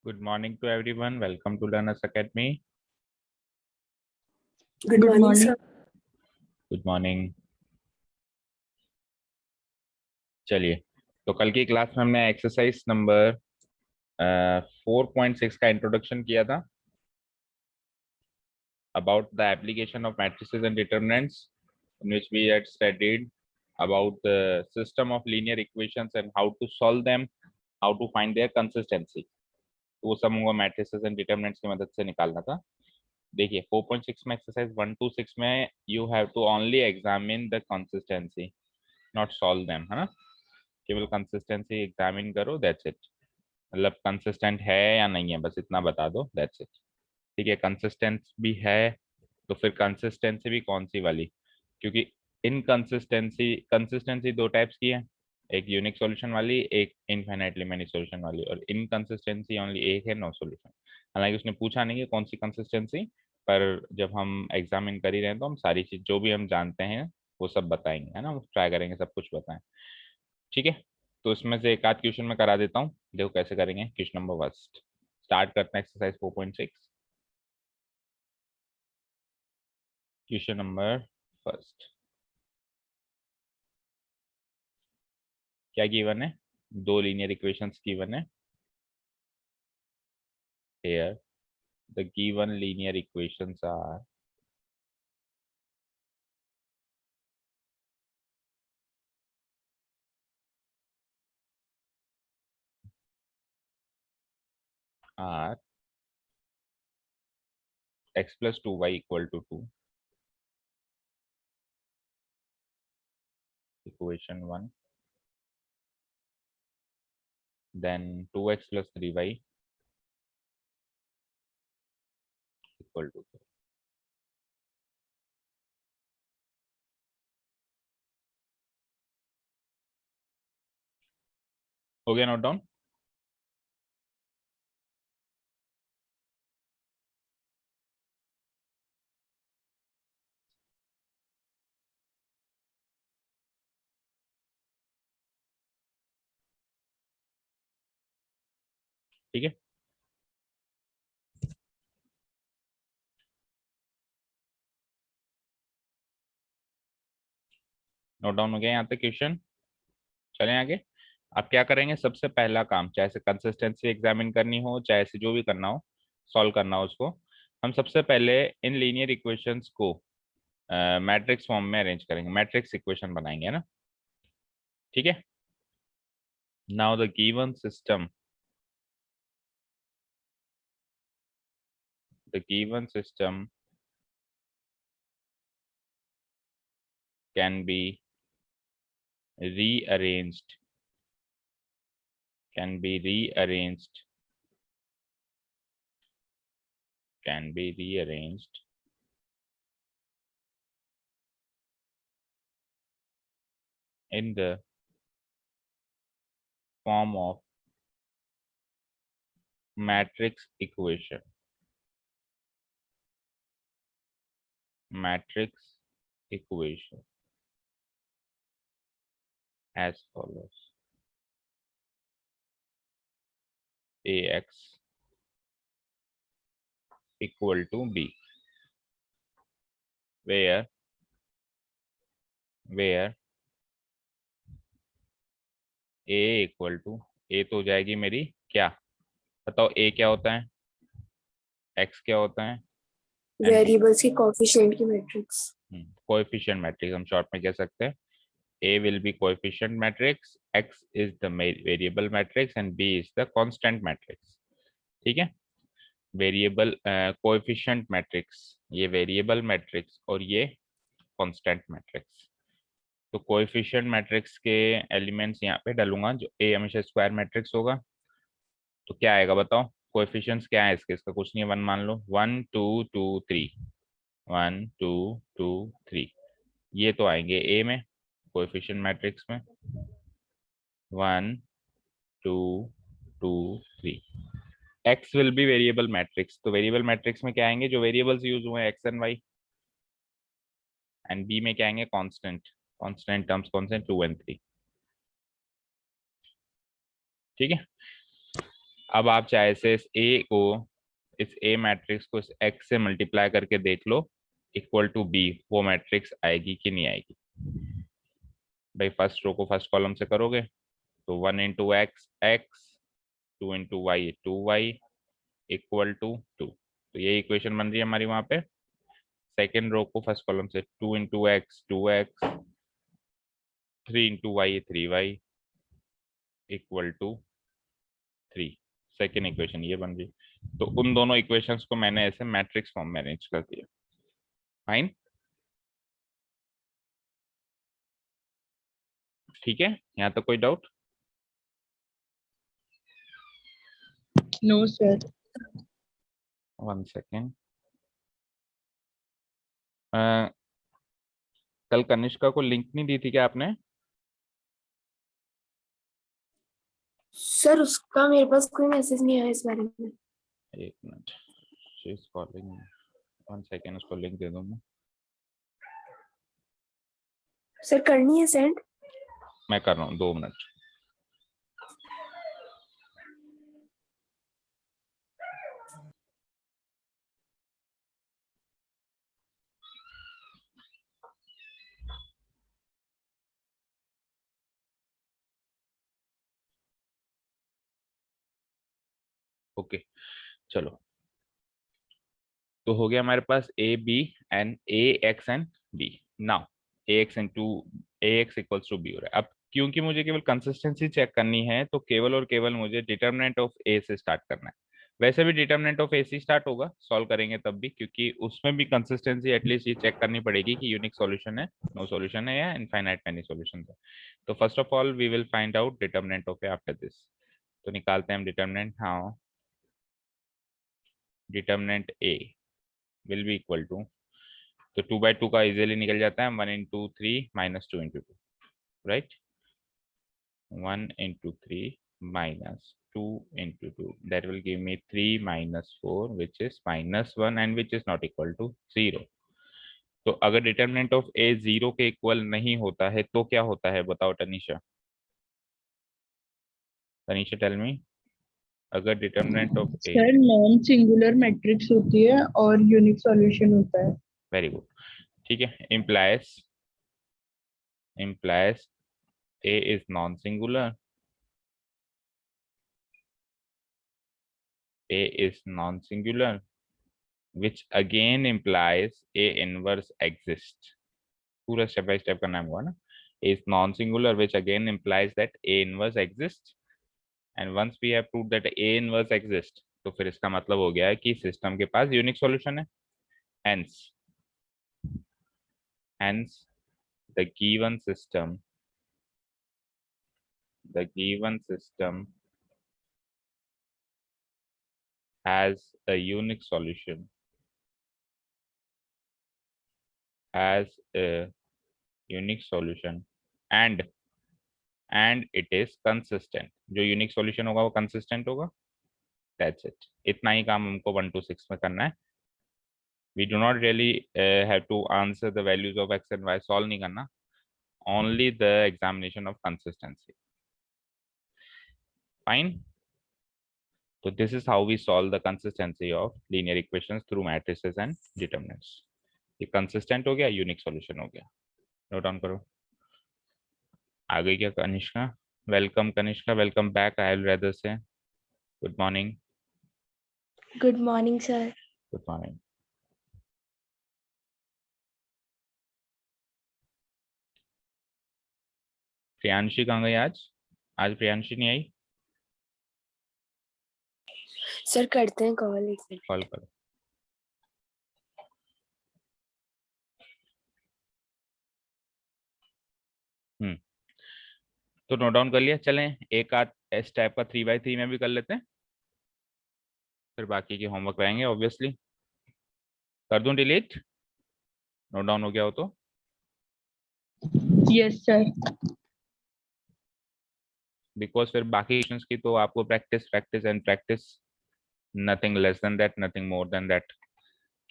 Good morning to everyone. Welcome to Learners Academy. Good morning, sir. Good morning. चलिए, तो कल की class में हमने एक्सरसाइज नंबर 4.6 का इंट्रोडक्शन किया था about the application of matrices and determinants, in which we had studied about the system of linear equations and how to solve them, how to find their consistency. तो वो सब हमको matrices and determinants की मदद से निकालना था. देखिए 4.6 में एक्सरसाइज 1 to 6 में you have to only examine the consistency, not solve them, है ना. केवल कंसिस्टेंसी एग्जामिन करो, दैट्स इट. मतलब कंसिस्टेंट है या नहीं है, बस इतना बता दो, दैट्स इट. ठीक है, कंसिस्टेंट भी है तो फिर कंसिस्टेंसी भी कौन सी वाली, क्योंकि इनकंसिस्टेंसी कंसिस्टेंसी दो टाइप्स की है, एक यूनिक सॉल्यूशन वाली, एक इनफाइनाइटली मेनी सॉल्यूशन वाली, और इनकंसिस्टेंसी ओनली एक है, नो सॉल्यूशन. हालांकि उसने पूछा नहीं है कौन सी कंसिस्टेंसी, पर जब हम एग्जामिन कर ही रहे हैं तो हम सारी चीज जो भी हम जानते हैं वो सब बताएंगे, है ना. ट्राई करेंगे सब कुछ बताएं. ठीक है, तो इसमें से एक आध क्वेश्चन मैं करा देता हूँ, देखो कैसे करेंगे. क्वेश्चन नंबर फर्स्ट स्टार्ट करते हैं एक्सरसाइज 4.6. क्वेश्चन नंबर फर्स्ट क्या गिवन है, दो लीनियर इक्वेशंस गिवन है. here the given linear equations are x plus 2y equal to 2, equation 1, then 2x plus 3y equal to 2. हो गया नोट डाउन. ठीक है, नोट डाउन हो गया यहाँ तक क्वेश्चन. चलें आगे. आप क्या करेंगे, सबसे पहला काम, चाहे से कंसिस्टेंसी एग्जामिन करनी हो, चाहे से जो भी करना हो, सॉल्व करना हो उसको, हम सबसे पहले इन लीनियर इक्वेशंस को मैट्रिक्स फॉर्म में अरेंज करेंगे, मैट्रिक्स इक्वेशन बनाएंगे, है ना. ठीक है, now the given system, the given system can be rearranged, can be rearranged, can be rearranged in the form of matrix equation, matrix equation as follows: ax equal to b, where a equal to, a तो हो जाएगी मेरी क्या, बताओ a क्या होता है, x क्या होता है, वेरिएबल्स की कोएफिशिएंट की मैट्रिक्स. कोएफिशिएंट मैट्रिक्स हम शॉर्ट में कह सकते हैं. A will be coefficient matrix, X is the variable matrix and B is the constant matrix. ठीक है, वेरिएबल कोएफिशिएंट मैट्रिक्स, ये वेरिएबल मैट्रिक्स और ये कांस्टेंट मैट्रिक्स. तो कोएफिशिएंट मैट्रिक्स के एलिमेंट्स यहाँ पे डालूंगा, जो A हमेशा स्क्वायर मैट्रिक्स होगा, तो क्या आएगा बताओ, कोएफिशिएंट्स क्या है इसके, इसका कुछ नहीं है, 1 मान लो, 1 2 2 3, 1 2 2 3, ये तो आएंगे A में, कोएफिशिएंट मैट्रिक्स में 1 2 2 3. X will be variable matrix, तो वेरिएबल मैट्रिक्स में क्या आएंगे, जो वेरिएबल्स यूज हुए हैं x and y, and B में क्या आएंगे, कांस्टेंट, कांस्टेंट टर्म्स कौन से, 2 and 3. ठीक है, अब आप चाहे से इस ए को, इस ए मैट्रिक्स को इस एक्स से मल्टीप्लाई करके देख लो इक्वल टू बी, वो मैट्रिक्स आएगी कि नहीं आएगी। भाई फर्स्ट रो को फर्स्ट कॉलम से करोगे तो 1 into x x, 2 into y equal to 2, तो ये इक्वेशन बन रही है हमारी वहां पे। सेकेंड रो को फर्स्ट कॉलम से 2 into x 2x, 3 into y 3y equal to 3, second equation ये बन रही। तो उन दोनों इक्वेशंस को मैंने ऐसे मैट्रिक्स फॉर्म में अरेंज कर दिया। फाइन, ठीक है, यहाँ तक कोई डाउट? No sir. 1 सेकेंड। कल कनिष्का को लिंक नहीं दी थी क्या आपने? सर उसका मेरे पास कोई मैसेज नहीं आया इस बारे में। एक minute, she is calling, 1 second, उसको लिंक दे दूँ सर करनी है सेंड? मैं कर रहा हूँ, 2 मिनट। ओके चलो, तो हो गया हमारे पास A B and A X and B. Now A X into A X equals to B हो रहा है। अब क्योंकि मुझे केवल कंसिस्टेंसी चेक करनी है तो केवल और केवल मुझे डिटर्मिनेंट ऑफ ए से स्टार्ट करना है। वैसे भी डिटर्मिनेंट ऑफ ए से स्टार्ट होगा, सॉल्व करेंगे तब भी, क्योंकि उसमें भी कंसिस्टेंसी एटलीस्ट ये चेक करनी पड़ेगी कि यूनिक सॉल्यूशन है, नो सॉल्यूशन है, या इनफाइनाइट मैनी सॉल्यूशंस है। तो first of all we will find out determinant of A after this. तो निकालते हैं हम डिटर्मिनेंट। हाँ, determinant A will be equal to, तो 2/2 का इजीली निकल जाता है, 1 into 3 minus 2 into 2, right. 1 into 3 minus 2 into 2, that will give me 3 minus 4 which is -1 and which is not equal to 0। तो अगर डिटर्मिनेंट ऑफ ए 0 के equal नहीं होता है तो क्या होता है बताओ तनीषा? तनीषा टेल मी, अगर determinant of A, sir non singular matrix होती है और यूनिक सॉल्यूशन होता है। वेरी गुड, ठीक है, implies a is non singular, a is non singular which again implies a inverse exists। पूरा स्टेप बाय स्टेप करना होगा ना। A is non singular which again implies that a inverse exists, and once we have proved that a inverse exists तो फिर इसका मतलब हो गया है कि सिस्टम के पास यूनिक सॉल्यूशन है। hence the given system has a unique solution, and it is consistent। जो यूनिक सॉल्यूशन होगा वो कंसिस्टेंट होगा। दैट्स इट, इतना ही काम हमको 1 to 6 में करना है। we do not really have to answer the values of x and y, solve नहीं करना, only the examination of consistency। fine, so this is how we solve the consistency of linear equations through matrices and determinants। ये consistent हो गया, unique solution हो गया। Note down करो। आ गई क्या Kanishka? Welcome Kanishka, welcome back, I will rather say good morning. Good morning sir. Good morning. Priyanshi कहाँ गई आज? आज प्रियांशी नहीं आई? सर करते हैं कॉल, एक मिनट। कॉल करो। तो नोट डाउन कर लिया। चलें एक आध इस टाइप का 3x3 में भी कर लेते हैं, फिर बाकी के होमवर्क रहेंगे ऑब्वियसली। कर दूं डिलीट? नोट डाउन हो गया हो तो? Yes sir. बिकॉज फिर बाकी क्वेश्चंस की तो आपको practice practice and practice, nothing less than that, nothing more than that,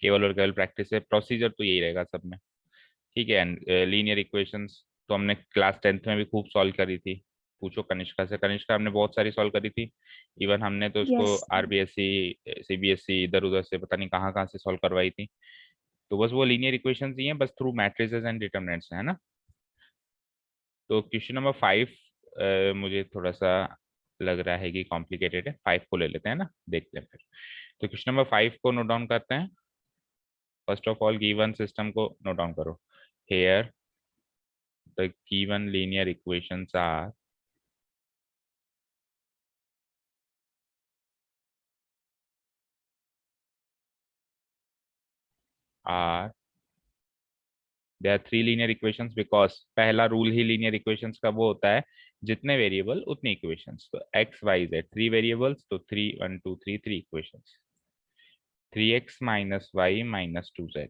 केवल और केवल प्रैक्टिस है। प्रोसीजर तो यही रहेगा सब में, ठीक है। एंड लीनियर इक्वेशंस तो हमने क्लास 10th में भी खूब सॉल्व करी थी, पूछो कनिष्का से। कनिष्का हमने बहुत सारी सॉल्व करी थी, इवन हमने तो उसको Yes, sir. आरबीएससी सीबीएसई इधर उधर से पता नहीं कहाँ कहाँ से सॉल्व करवाई थी। तो बस वो लीनियर इक्वेशंस ही हैं, बस थ्रू मैट्रिसेस एंड डिटरमिनेंट्स है ना। तो क्वेश्चन नंबर 5 मुझे थोड़ा सा लग रहा है कि कॉम्प्लिकेटेड है। 5 को ले लेते हैं ना, देखते हैं फिर। तो क्वेश्चन नंबर 5 को नोट डाउन करते हैं। First of all given system को नोट डाउन करो। Here the given linear equations are are there are 3 linear equations because पहला रूल ही लीनियर इक्वेशंस का वो होता है, जितने वेरिएबल उतनी इक्वेशंस। तो एक्स वाई जेड 3 वेरिएबल्स, तो 3 1 2 3 3 equations. 3x minus y minus 2z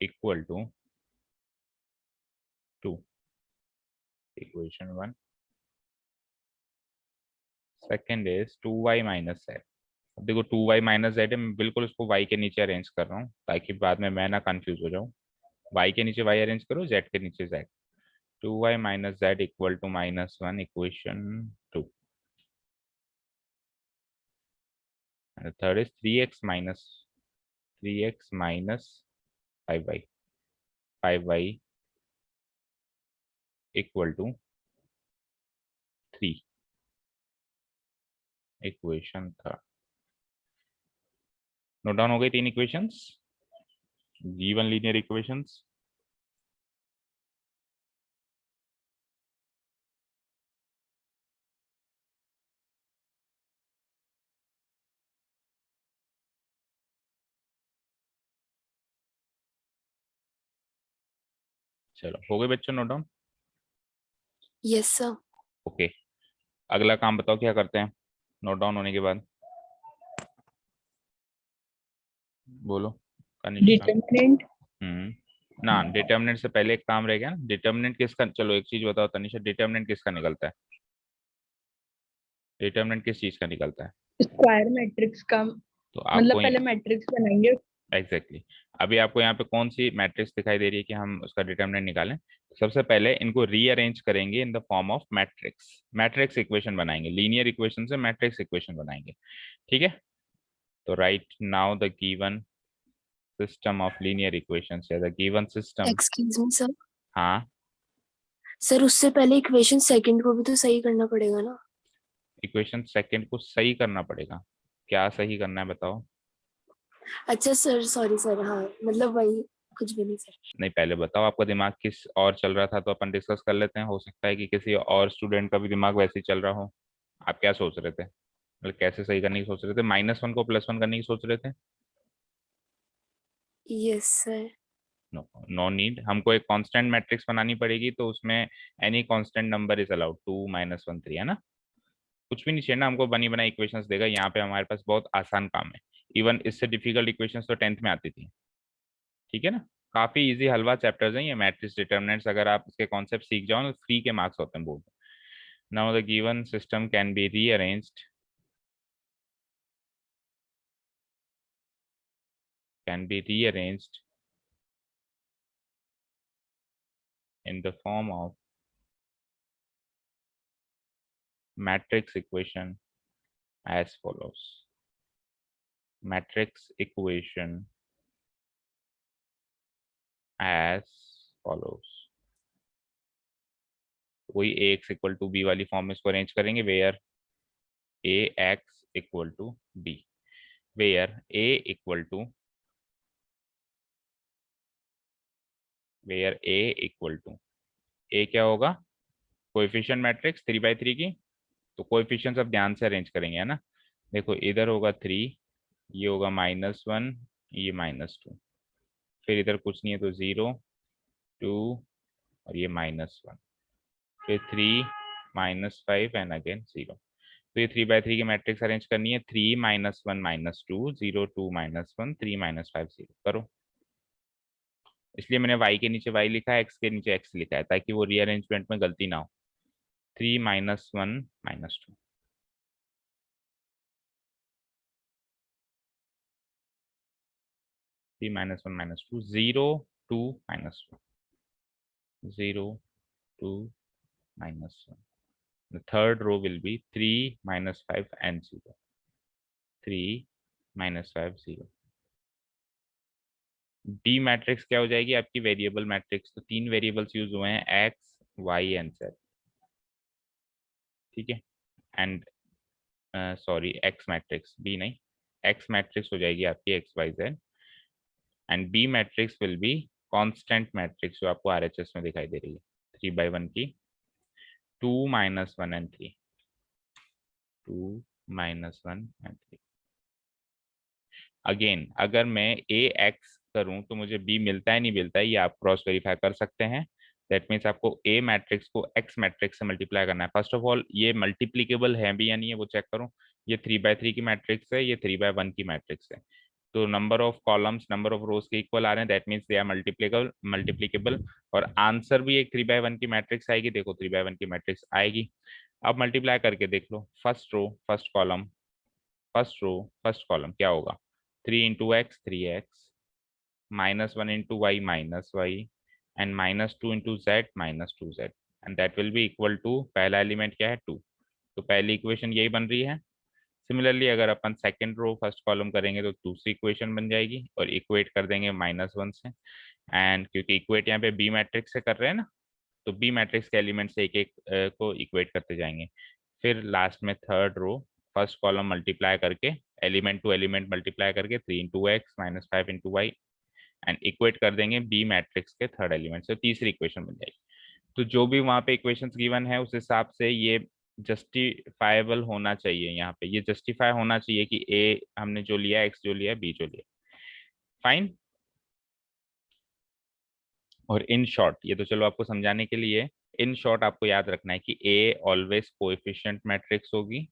equal to 2, equation 1। Second is 2y minus z। अब देखो 2y माइनस जेड है, मैं बिल्कुल उसको y के नीचे अरेंज कर रहा हूँ ताकि बाद में मैं ना कंफ्यूज हो जाऊँ। y के नीचे y अरेंज करो, z के नीचे z। 2y minus z equal to -1, equation 2। and third is 3x minus 5y 5y equal to 3, equation third. Note down हो गई 3 इक्वेशंस, गिवन लीनियर इक्वेशंस। चलो हो गए बच्चों note down. Yes, sir. Okay, अगला काम बताओ क्या करते हैं नोट डाउन होने के बाद, बोलो कनिष्का। डिटरमिनेंट। ना, डिटर्मिनेंट से पहले एक काम रह गया ना। डिटर्मिनेंट किसका, चलो एक चीज बताओ तनिषा, डिटर्मिनेंट किसका निकलता है? डिटर्मिनेंट किस चीज का निकलता है? स्क्वायर मैट्रिक्स का। तो मतलब आपको पहले मैट्रिक्स बनाएंगे। एग्जैक्टली अभी आपको यहाँ पे कौन सी मैट्रिक्स दिखाई दे रही है कि हम उसका डिटर्मिनेंट निकालें? सबसे पहले इनको रीअरेंज करेंगे in the form of matrix. Matrix equation बनाएंगे, लीनियर इक्वेशन से मैट्रिक्स इक्वेशन बनाएंगे। ठीक है, तो right now the given system of linear equations या the given system. Excuse me, sir. हाँ, सर उससे पहले इक्वेशन सेकंड को भी तो सही करना पड़ेगा ना? इक्वेशन सेकंड को सही करना पड़ेगा। क्या सही करना है बताओ? अच्छा सर, सॉरी सर, हाँ मतलब वही, कुछ भी नहीं सर। नहीं, पहले बताओ आपका दिमाग किस और चल रहा था, तो अपन डिस्कस कर लेते हैं। हो सकता है कि किसी और स्टूडेंट का भी दिमाग वैसे ही चल रहा हो। आप क्या सोच रहे थे, मतलब कैसे सही करने की सोच रहे थे? -1 को +1 करने की सोच रहे थे? Yes sir. No, no need. हमको एक कांस्टेंट मैट्रिक्स बनानी पड़ेगी, तो उसमें any constant number is allowed, 2 -1 3, है ना। कुछ भी नहीं चाहिए ना हमको, बनी बनाई इक्वेशंस देगा। यहाँ पे हमारे पास बहुत आसान काम है। इवन इससे डिफिकल्ट इक्वेशंस तो 10th में आती थी। ठीक है ना, काफी इजी हलवा चैप्टर्स हैं ये मैट्रिक्स डिटर्मिनेंट्स। अगर आप इसके कॉन्सेप्ट सीख जाओ तो फ्री के मार्क्स होते हैं बोर्ड में। Now the given system can be rearranged in the form of matrix equation as follows. Matrix equation as follows. वही ax इक्वल टू बी वाली फॉर्म में इसको अरेंज करेंगे, where ax equal to b, where a equal to a क्या होगा? Coefficient matrix 3 by 3 की। तो coefficients अब ध्यान से अरेंज करेंगे, है ना। देखो इधर होगा 3, ये होगा -1, ये -2, फिर इधर कुछ नहीं है तो 0 2 और ये -1, फिर 3 -5 एंड अगेन 0। तो ये 3 by 3 की मैट्रिक्स अरेंज करनी है। 3 -1 -2 0 2 -1 3 -5 0 करो। इसलिए मैंने y के नीचे y लिखा है, x के नीचे x लिखा है, ताकि वो रीअरेंजमेंट में गलती ना हो। 3 -1 -2, 3 -1 -2 0 2 -2। 0, 2, -1. The third row will be 3, -5 and 0. 3, -5, 0. D matrix क्या हो जाएगी आपकी? Variable matrix. तो 3 वेरिएबल्स यूज हुए हैं, एक्स, वाई एंड जेड। ठीक है। And sorry, x matrix, B नहीं, एक्स मैट्रिक्स हो जाएगी आपकी x y z. And B matrix will be constant matrix, जो आपको आरएचएस में दिखाई दे रही है, 3/1 की, 2, -1 एंड 3, 2, -1 एंड 3। अगेन अगर मैं ए एक्स करूं तो मुझे बी मिलता है नहीं मिलता है, ये आप क्रॉस वेरीफाई कर सकते हैं। दैट मीन्स आपको ए मैट्रिक्स को एक्स मैट्रिक्स से मल्टीप्लाई करना है। फर्स्ट ऑफ ऑल ये मल्टीप्लीकेबल है भी या नहीं है वो चेक करो। ये 3/3 की मैट्रिक्स है, ये 3/1 की मैट्रिक्स है। तो number of columns number of रोज के इक्वल आ रहे हैं, दैट मीन्स दे आर मल्टीप्लीकेबल। और आंसर भी एक 3/1 की मैट्रिक्स आएगी। देखो 3/1 की मैट्रिक्स आएगी। अब मल्टीप्लाई करके देख लो, first row first column, first row first column क्या होगा? 3 into X 3x, -1 into Y -y, and -2 into Z -2z, and that will be equal to, पहला एलिमेंट क्या है 2। तो पहली इक्वेशन यही बन रही है। सिमिलरली अगर अपन सेकेंड रो फर्स्ट कॉलम करेंगे तो दूसरी इक्वेशन बन जाएगी, और इक्वेट कर देंगे -1 से। एंड क्योंकि इक्वेट यहाँ पे बी मैट्रिक्स से कर रहे हैं ना, तो बी मैट्रिक्स के एलिमेंट से एक एक को इक्वेट करते जाएंगे। फिर लास्ट में third row first column multiply करके, एलिमेंट टू एलिमेंट मल्टीप्लाई करके, 3 into x -5 into y, and equate कर देंगे बी मैट्रिक्स के थर्ड एलिमेंट से, तीसरी इक्वेशन बन जाएगी। तो जो भी वहां पे इक्वेशंस गिवन है उस हिसाब से ये जस्टिफाइबल होना चाहिए। यहाँ पे ये जस्टिफाई होना चाहिए कि ए हमने जो लिया, एक्स जो लिया, बी जो लिया। फाइन। और इन शॉर्ट, ये तो चलो आपको समझाने के लिए, इन शॉर्ट आपको याद रखना है कि ए ऑलवेज कोएफिशिएंट मैट्रिक्स होगी,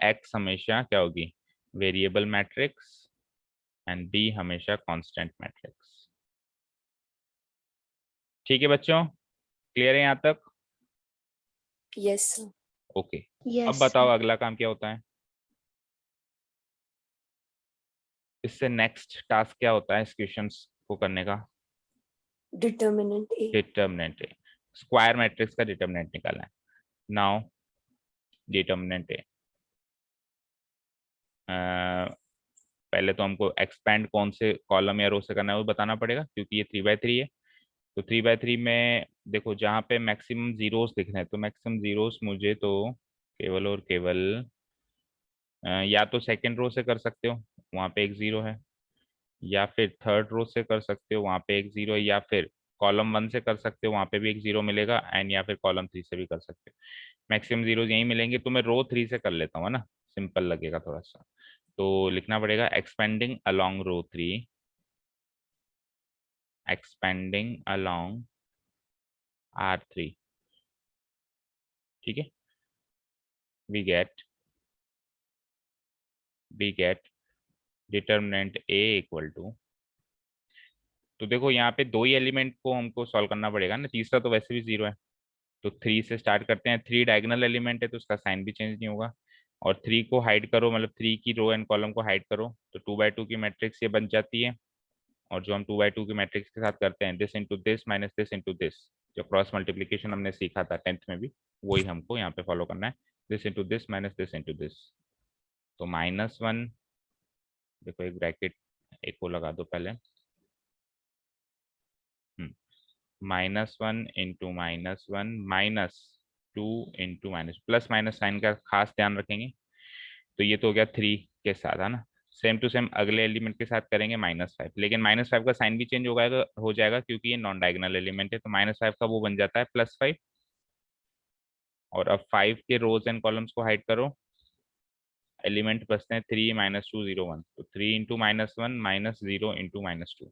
एक्स हमेशा क्या होगी? वेरिएबल मैट्रिक्स, एंड बी हमेशा कांस्टेंट मैट्रिक्स। ठीक है बच्चों, क्लियर है यहाँ तक? Yes sir. ओके। अब यस बताओ अगला काम क्या होता है? इससे नेक्स्ट टास्क क्या होता है इस क्वेश्चंस को करने का? डिटर्मिनेंट ए। डिटर्मिनेंट ए, स्क्वायर मैट्रिक्स का डिटर्मिनेंट निकालना है। नाउ डिटर्मिनेंट ए, पहले तो हमको एक्सपेंड कौन से कॉलम या रो से करना है वो बताना पड़ेगा, क्योंकि ये 3/3 है। तो 3/3 में देखो जहाँ पे मैक्सिमम जीरोस दिख रहे हैं, तो मैक्सिमम जीरोस मुझे तो केवल और केवल या तो सेकेंड रो से कर सकते हो, वहाँ पे एक जीरो है, या फिर थर्ड रो से कर सकते हो, वहाँ पे एक जीरो है, या फिर कॉलम 1 से कर सकते हो, वहाँ पे भी एक जीरो मिलेगा, एंड या फिर कॉलम 3 से भी कर सकते हो। मैक्सिमम जीरो यही मिलेंगे। तो मैं रो 3 से कर लेता हूँ, है ना, सिंपल लगेगा थोड़ा सा। तो लिखना पड़ेगा expanding along row 3, expanding along R3। ठीक है, we get determinant A equal to, तो देखो यहाँ पे दो ही एलिमेंट को हमको सॉल्व करना पड़ेगा ना, तीसरा तो वैसे भी जीरो है। तो 3 से स्टार्ट करते हैं। 3 डायगोनल एलिमेंट है तो उसका साइन भी चेंज नहीं होगा। और 3 को हाइड करो, मतलब 3 की रो एंड कॉलम को हाइड करो, तो 2/2 की मैट्रिक्स ये बन जाती है। और जो हम 2/2 की मैट्रिक्स के साथ करते हैं, this into this minus this into this, जो क्रॉस मल्टीप्लीकेशन हमने सीखा था 10th में भी, वही हमको यहाँ पे फॉलो करना है। This into this minus this into this, तो -1, देखो एक ब्रैकेट एक को लगा दो पहले, -1 into -1 -2 into minus, plus minus sign का खास ध्यान रखेंगे। तो ये तो हो गया 3 के साथ, है ना। सेम टू सेम अगले एलिमेंट के साथ करेंगे -5, लेकिन -5 का साइन भी चेंज हो जाएगा क्योंकि ये नॉन डायगोनल एलिमेंट है। तो -5 का वो बन जाता है +5। और अब 5 के रोज एंड कॉलम्स को हाइड करो, एलिमेंट बचते हैं 3 -2 0 1, तो 3 into -1 -0 into -2,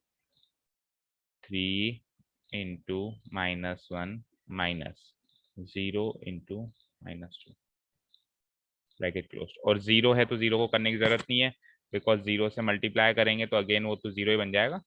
3 into -1 -0 into -2, bracket close. और जीरो है तो जीरो को करने की जरूरत नहीं है, बिकॉज जीरो से मल्टीप्लाई करेंगे तो अगेन वो तो जीरो ही बन जाएगा।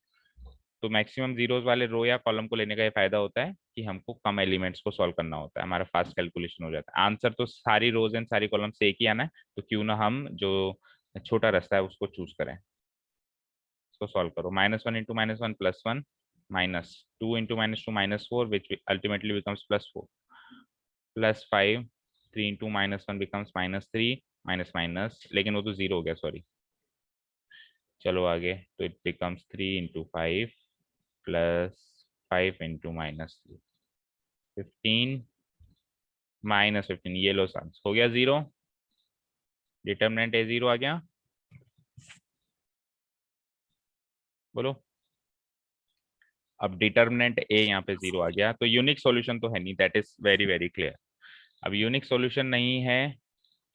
तो मैक्सिमम जीरोस वाले रो या कॉलम को लेने का ये फायदा होता है कि हमको कम एलिमेंट्स को सॉल्व करना होता है, हमारा फास्ट कैलकुलेशन हो जाता है। आंसर तो सारी रोज एंड सारी कॉलम से एक ही आना है, तो क्यों ना हम जो छोटा रास्ता है उसको चूज करें। इसको सॉल्व करो, -1 into -1 +1, 2 into -2 -4, which ultimately becomes +4, +5, 3 into -1 becomes -3, minus, लेकिन वो तो 0 हो गया, सॉरी। चलो आगे, तो it becomes 3 into 5 plus 5 into -3, 15 -15, ये लो आंसर हो गया 0। डिटर्मिनेंट A0 आ गया, बोलो। अब डिटर्मिनेंट A यहाँ पे 0 आ गया, तो यूनिक सॉल्यूशन तो है नहीं, that is very very clear. अब यूनिक सॉल्यूशन नहीं है,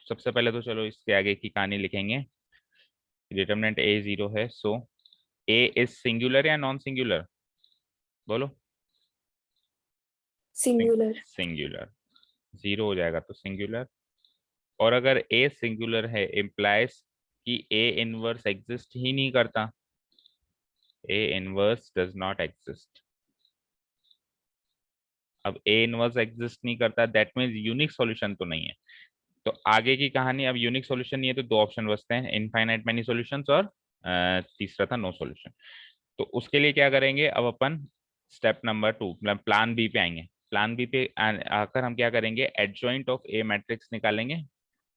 सबसे पहले तो चलो इसके आगे की कहानी लिखेंगे। डिटर्मिनेंट A0 है, सो A इज सिंगुलर या नॉन सिंगुलर, बोलो। सिंगुलर। सिंगुलर, 0 हो जाएगा तो सिंगुलर। और अगर A सिंगुलर है इम्प्लाइज कि A इनवर्स एग्जिस्ट ही नहीं करता, A inverse does not exist. अब A इनवर्स एग्जिस्ट नहीं करता, दैट मीन्स यूनिक सॉल्यूशन तो नहीं है। तो आगे की कहानी, अब यूनिक सॉल्यूशन नहीं है तो दो ऑप्शन बचते हैं, इनफाइनाइट मेनी सॉल्यूशंस और तीसरा था नो सॉल्यूशन। तो उसके लिए क्या करेंगे, अब अपन स्टेप नंबर 2 मतलब प्लान बी पे आएंगे। प्लान बी पे आकर हम क्या करेंगे, एडजॉइंट ऑफ ए मैट्रिक्स निकालेंगे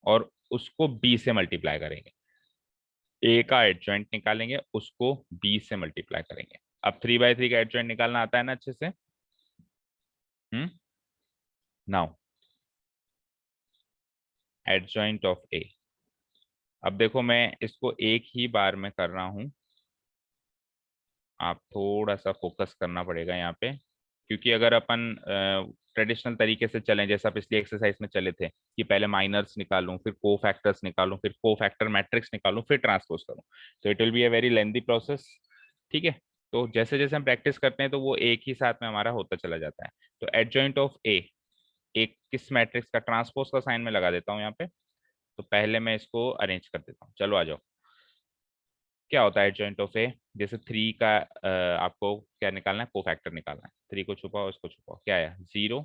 और उसको बी से मल्टीप्लाई करेंगे। ए का एडजॉइंट निकालेंगे, उसको बी से मल्टीप्लाई करेंगे। अब 3/3 का एडजॉइंट निकालना आता है ना अच्छे से। नाउ एडजॉइंट ऑफ ए, अब देखो मैं इसको एक ही बार में कर रहा हूं, आप थोड़ा सा फोकस करना पड़ेगा यहाँ पे, क्योंकि अगर अपन ट्रेडिशनल तरीके से चलें, जैसा पिछली एक्सरसाइज में चले थे कि पहले माइनर्स निकालूं, फिर को फैक्टर्स निकालूं, फिर को फैक्टर मैट्रिक्स निकालूं, फिर ट्रांसपोज करूं, तो it will be a very lengthy process. ठीक है, तो जैसे जैसे हम प्रैक्टिस करते हैं तो वो एक ही साथ में हमारा होता चला जाता है। तो एडजॉइंट ऑफ ए, एक किस मैट्रिक्स का, ट्रांसपोज का साइन में लगा देता हूँ यहाँ पे। तो पहले मैं इसको अरेंज कर देता हूँ, चलो आ जाओ। क्या होता है एडजॉइंट ऑफ ए, जैसे 3 का आपको क्या निकालना है, कोफैक्टर निकालना है। 3 को छुपाओ, इसको छुपाओ, क्या है 0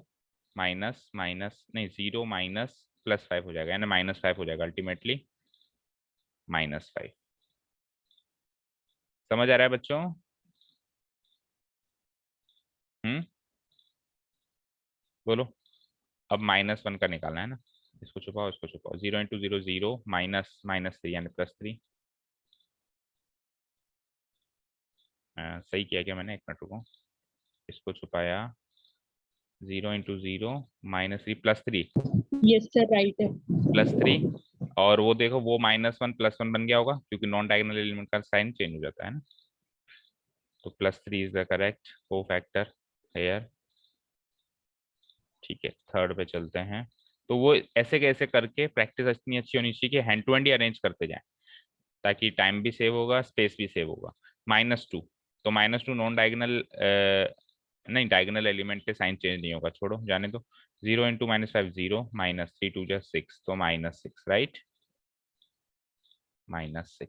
माइनस माइनस नहीं 0 माइनस +5 हो जाएगा, यानी -5 हो जाएगा अल्टीमेटली, -5। समझ आ रहा है बच्चों? बोलो। अब -1 का निकालना है ना, इसको छुपाओ, इसको छुपाओ, 0 into 0 0 माइनस -3 यानी +3। सही किया क्या मैंने, एक मिनट रुको, इसको छुपाया, 0 into 0 -3 +3, यस सर, राइट है। +3। और वो देखो वो -1 +1 बन गया होगा, क्योंकि नॉन डायगोनल एलिमेंट का साइन चेंज हो जाता है ना। तो +3 इज द करेक्ट को फैक्टर हेयर। ठीक है, थर्ड पे चलते हैं। तो वो ऐसे कैसे करके प्रैक्टिस इतनी अच्छी होनी चाहिए कि हैंड टू हैंड ही अरेंज करते जाएं, ताकि टाइम भी सेव होगा, स्पेस भी सेव होगा। -2, तो -2 नॉन डायगोनल नहीं, डायगोनल एलिमेंट के साइन चेंज नहीं होगा, छोड़ो जाने दो। 0 into -5 0, -3 2 just 6, तो -6, राइट, -6।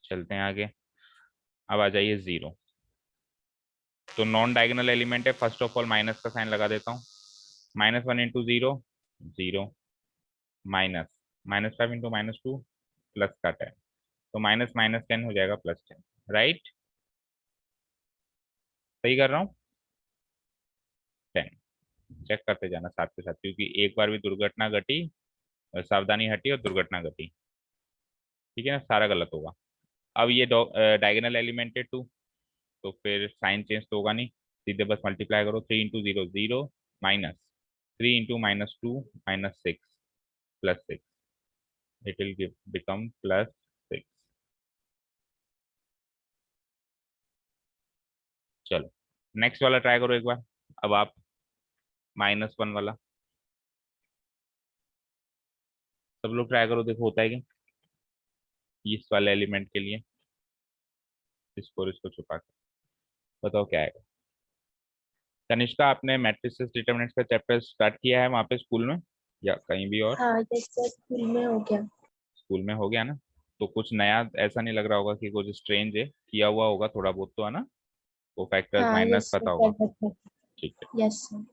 चलते हैं आगे, अब आ जाइए 0। तो नॉन डायगोनल एलिमेंट है, फर्स्ट ऑफ ऑल माइनस का साइन लगा देता हूँ। -1 into 0 0, माइनस -5 into -2 प्लस का 10, तो -10 हो जाएगा +10, राइट, सही कर रहा हूँ। 10 चेक करते जाना साथ के साथ, क्योंकि एक बार भी दुर्घटना घटी, सावधानी हटी और दुर्घटना घटी, ठीक है ना, सारा गलत होगा। अब ये डायगोनल एलिमेंट है 2, तो फिर साइन चेंज तो होगा नहीं, सीधे बस मल्टीप्लाई करो, 3 into 0 0, -3 into -2 -6 +6, it will become +6। चलो नेक्स्ट वाला ट्राई करो एक बार, अब आप -1 वाला सब लोग ट्राई करो, देखो होता है क्या इस वाले एलिमेंट के लिए। इसको और इसको छुपा के बताओ क्या आएगा। तनिष्का, आपने मैट्रिसेस डिटरमिनेंट्स का चैप्टर स्टार्ट किया है वहाँ पे स्कूल में या कहीं भी और? हाँ यस सर, स्कूल में हो गया। स्कूल में हो गया ना, तो कुछ नया ऐसा नहीं लग रहा होगा कि कुछ स्ट्रेंज है, किया हुआ होगा थोड़ा बहुत तो, है ना, वो फैक्टर्स हाँ माइनस यस पता होगा। सर, ठीक है, यस सर।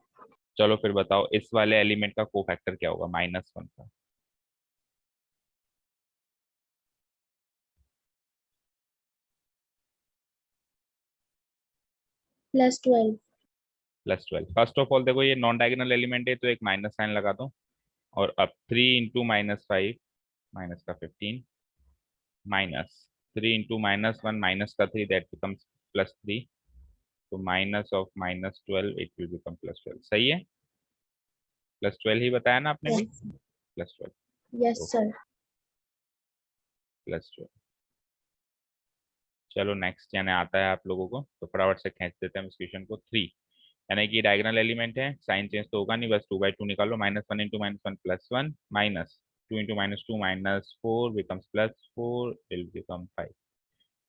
चलो फिर बताओ इस वाले एलिमेंट का को फैक्टर क्या होगा -1 का? +12। +12। फर्स्ट ऑफ ऑल देखो ये नॉन डायगोनल एलिमेंट है तो एक माइनस साइन लगा दो, और अब 3 इंटू -5 माइनस का 15 माइनस 3 इंटू -1 माइनस का 3 दैट बिकम्स +3, तो minus of -12 it will become +12। सही है, +12 ही बताया ना आपने भी, Yes, +12 yes sir. +12। चलो नेक्स्ट यानी आता है आप लोगों को, तो फटाफट से खींच देते हैं हम इस क्वेश्चन को। 3 यानी कि डायगोनल एलिमेंट है, साइन चेंज तो होगा नहीं, बस 2/2 निकालो, -1 into -1 +1 minus 2 into -2 -4 becomes +4 will become 5।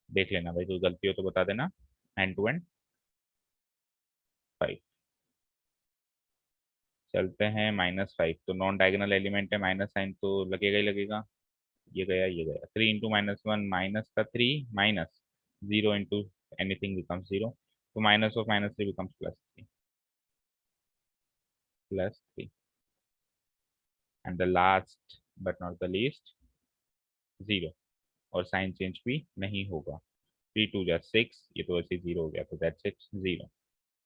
देख लेना भाई, कोई गलती हो तो बता देना। And two and 5। चलते हैं -5, तो नॉन डायगोनल एलिमेंट है, माइनस साइन तो लगेगा ही लगेगा। ये गया ये गया, 3 इंटू -1 माइनस का 3 माइनस 0 इंटू एनीथिंग बिकम्स 0, तो minus of -3 becomes +3 +3। And the last but not the least 0, और साइन चेंज भी नहीं होगा। 3 2 जा 6, ये तो वैसे 0 हो गया, तो दैट्स इट 0,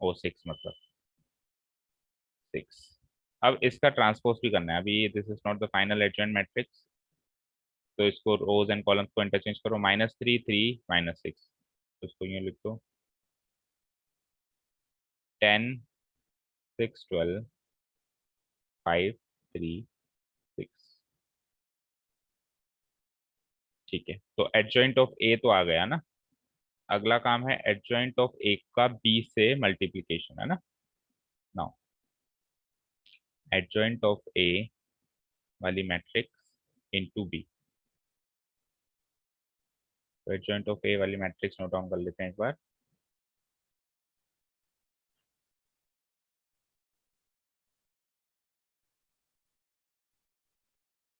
और 6 मतलब 6। अब इसका ट्रांसपोज भी करना है, अभी this is not the final adjoint matrix, तो इसको रोज एंड कॉलम्स को इंटरचेंज करो, -3 3 -6, तो इसको यूँ लिख दो 10 6 12 5 3 6। ठीक है, तो एडजॉइंट ऑफ ए तो आ गया ना, अगला काम है एडजॉइंट ऑफ ए का बी से मल्टीप्लीकेशन, है ना। नाउ एडजॉइंट ऑफ ए वाली मैट्रिक्स इनटू बी, तो एडजॉइंट ऑफ ए वाली मैट्रिक्स नोट डाउन कर लेते हैं एक बार।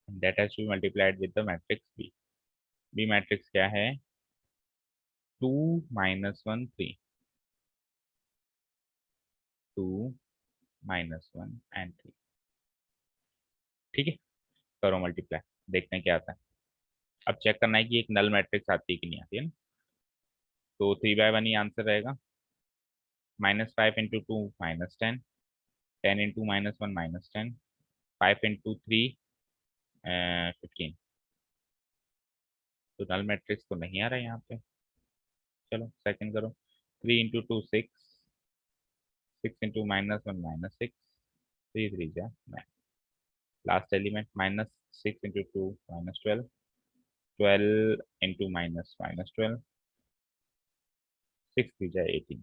That has to be multiplied with the matrix B. B matrix क्या है, 2 -1 3, 2 -1 एंड 3। ठीक है, करो मल्टीप्लाई, देखते हैं क्या आता है। अब चेक करना है कि एक नल मैट्रिक्स आती है कि नहीं आती है ना, तो 3/1 ही आंसर रहेगा। -5 इंटू 2 -10, 10 इंटू -1 -10, 5 इंटू 3 15। तो नल मैट्रिक्स तो नहीं आ रहा है यहाँ पे। चलो सेकंड करो, 3 इंटू 2 6, 6 इंटू -1 -6, 3 3 जा 9। लास्ट एलिमेंट -6 इंटू 2 -12, 12 इंटू -12, 6 3 जा 18।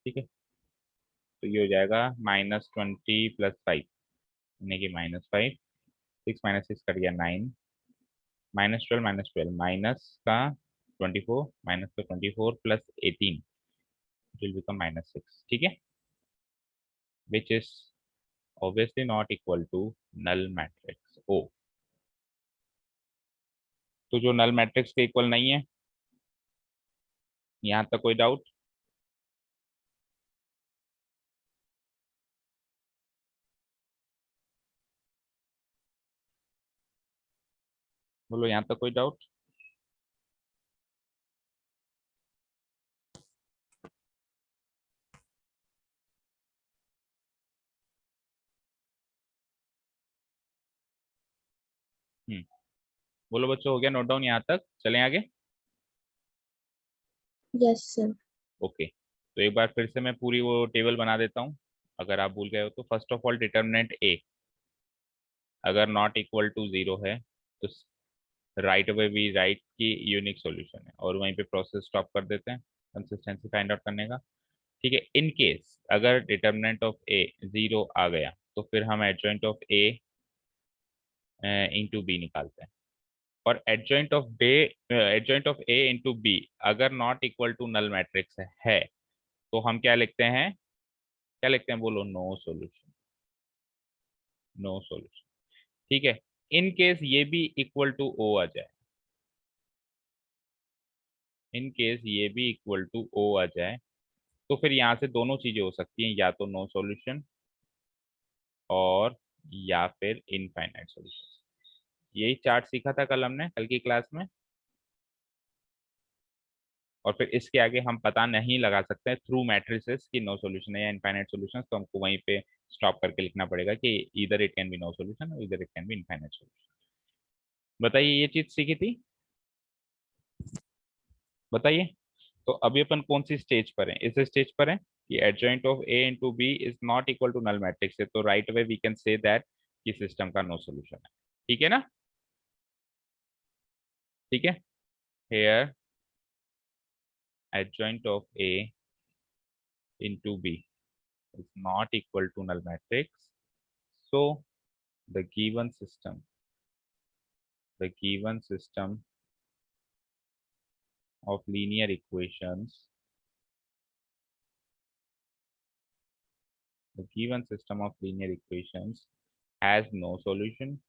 ठीक है, तो ये हो जाएगा -20 + 5, यानी कि -5, 6 -6 कट गया 9, -12 माइनस का 24 माइनस का 24 प्लस 18 विल बिकम -6। ठीक है, which is obviously not equal to null matrix O. तो जो नल मैट्रिक्स के इक्वल नहीं है, यहाँ तक कोई डाउट? बोलो, यहाँ तक कोई डाउट? हम्म, बोलो बच्चों, हो गया नोट डाउन यहाँ तक, चलें आगे। Yes sir. ओके, तो एक बार फिर से मैं पूरी वो टेबल बना देता हूँ, अगर आप भूल गए हो तो। फर्स्ट ऑफ ऑल डिटर्मिनेंट ए अगर नॉट इक्वल टू 0 है, तो राइट अवे वी राइट की यूनिक सॉल्यूशन है, और वहीं पे प्रोसेस स्टॉप कर देते हैं कंसिस्टेंसी फाइंड आउट करने का। ठीक है, इन केस अगर डिटर्मिनेंट ऑफ ए 0 आ गया, तो फिर हम adjoint of A into B निकालते हैं, और adjoint of A into B अगर not equal to null matrix है, तो हम क्या लिखते हैं, क्या लिखते हैं बोलो, नो सॉल्यूशन, नो सॉल्यूशन। ठीक है, इन केस ये भी इक्वल टू ओ आ जाए, इन केस ये भी इक्वल टू ओ आ जाए, तो फिर यहाँ से दोनों चीजें हो सकती हैं, या तो नो सॉल्यूशन और या फिर इनफाइनाइट सॉल्यूशन। यही चार्ट सीखा था कल हमने, कल की क्लास में। और फिर इसके आगे हम पता नहीं लगा सकते हैं थ्रू मैट्रिसेस कि नो सॉल्यूशन है या इनफाइनाइट सॉल्यूशन, तो हमको वहीं पे स्टॉप करके लिखना पड़ेगा कि इधर it can be no solution और इधर it can be infinite solution. बताइए ये चीज सीखी थी, बताइए। तो अभी अपन कौन सी स्टेज पर है, इस स्टेज पर है कि adjoint of A into B is not equal to null matrix है, तो right away we can say that कि सिस्टम का नो सॉल्यूशन है। ठीक है ना, ठीक है। Here adjoint of A into B is not equal to null matrix. So the given system of linear equations, has no solution,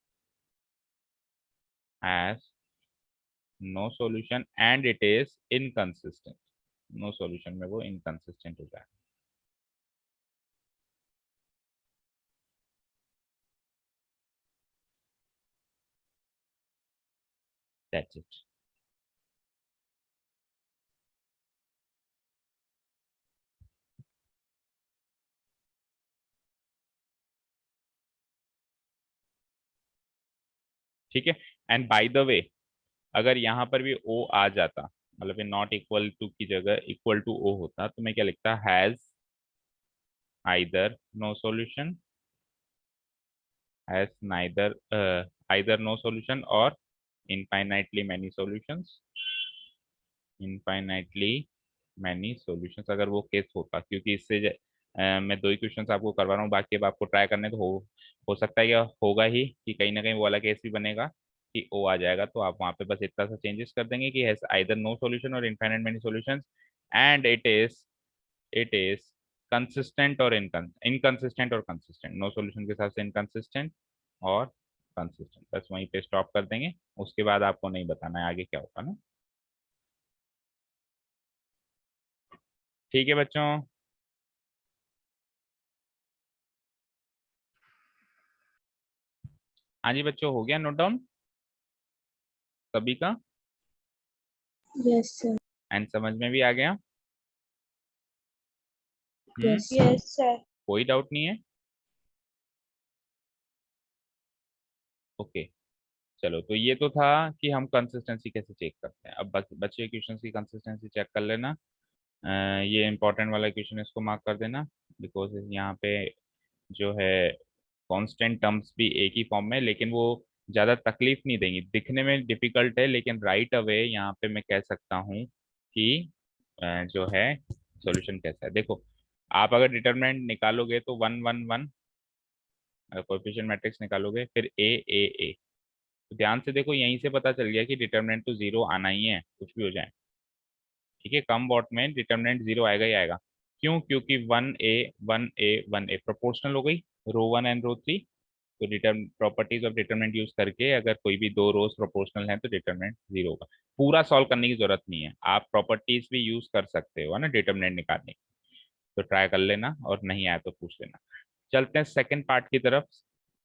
and it is inconsistent. No solution में वो inconsistent हो जाए। That's it. ठीक है। And by the way अगर यहाँ पर भी ओ आ जाता, मतलब नॉट इक्वल टू की जगह इक्वल टू ओ होता, तो मैं क्या लिखता, has either no solution, has neither either no solution और infinitely many solutions, infinitely many solutions अगर वो केस होता, क्योंकि इससे मैं दो ही क्वेश्चंस आपको करवा रहा हूँ, बाकी अब आपको ट्राई करने तो हो सकता है या होगा ही कि कहीं ना कहीं वो वाला केस भी बनेगा कि ओ आ जाएगा, तो आप वहां पे बस इतना सा चेंजेस कर देंगे कि हैज आइदर नो सॉल्यूशन और infinite many solutions and it is consistent और इनकंसिस्टेंट और कंसिस्टेंट, नो सॉल्यूशन के साथ से इनकंसिस्टेंट और कंसिस्टेंट, बस वहीं पे स्टॉप कर देंगे। उसके बाद आपको नहीं बताना है आगे क्या होगा ना। ठीक है बच्चों, हाँ जी बच्चों, हो गया नोट डाउन सभी का, यस सर। एंड समझ में भी आ गया। Yes yes sir. कोई डाउट नहीं है, ओके। चलो तो ये तो था कि हम कंसिस्टेंसी कैसे चेक करते हैं। अब बच्चे क्वेश्चन की कंसिस्टेंसी चेक कर लेना। ये इंपॉर्टेंट वाला क्वेश्चन, इसको मार्क कर देना, बिकॉज यहाँ पे जो है कांस्टेंट टर्म्स भी एक ही फॉर्म में, लेकिन वो ज़्यादा तकलीफ नहीं देंगी, दिखने में डिफिकल्ट है लेकिन राइट अवे यहाँ पे मैं कह सकता हूँ कि जो है सॉल्यूशन कैसा है। देखो आप अगर डिटरमिनेंट निकालोगे तो 1 1 1, अगर कोएफिशिएंट मैट्रिक्स निकालोगे फिर ए, तो ध्यान से देखो, यहीं से पता चल गया कि डिटरमिनेंट तो जीरो आना ही है, कुछ भी हो जाए। ठीक है, कम बॉट में डिटरमिनेंट जीरो आएगा ही आएगा। क्यों? क्योंकि 1 a 1 a 1 a प्रोपोर्शनल हो गई, रो 1 एंड रो 3, तो deter properties of determinant use करके अगर कोई भी दो रोज प्रोपोर्शनल है तो डिटरमिनेंट जीरो होगा। पूरा सॉल्व करने की जरूरत नहीं है, आप प्रॉपर्टीज भी यूज कर सकते हो ना डिटरमिनेंट निकालने की, तो ट्राई कर लेना और नहीं आया तो पूछ लेना। चलते हैं सेकंड पार्ट की तरफ।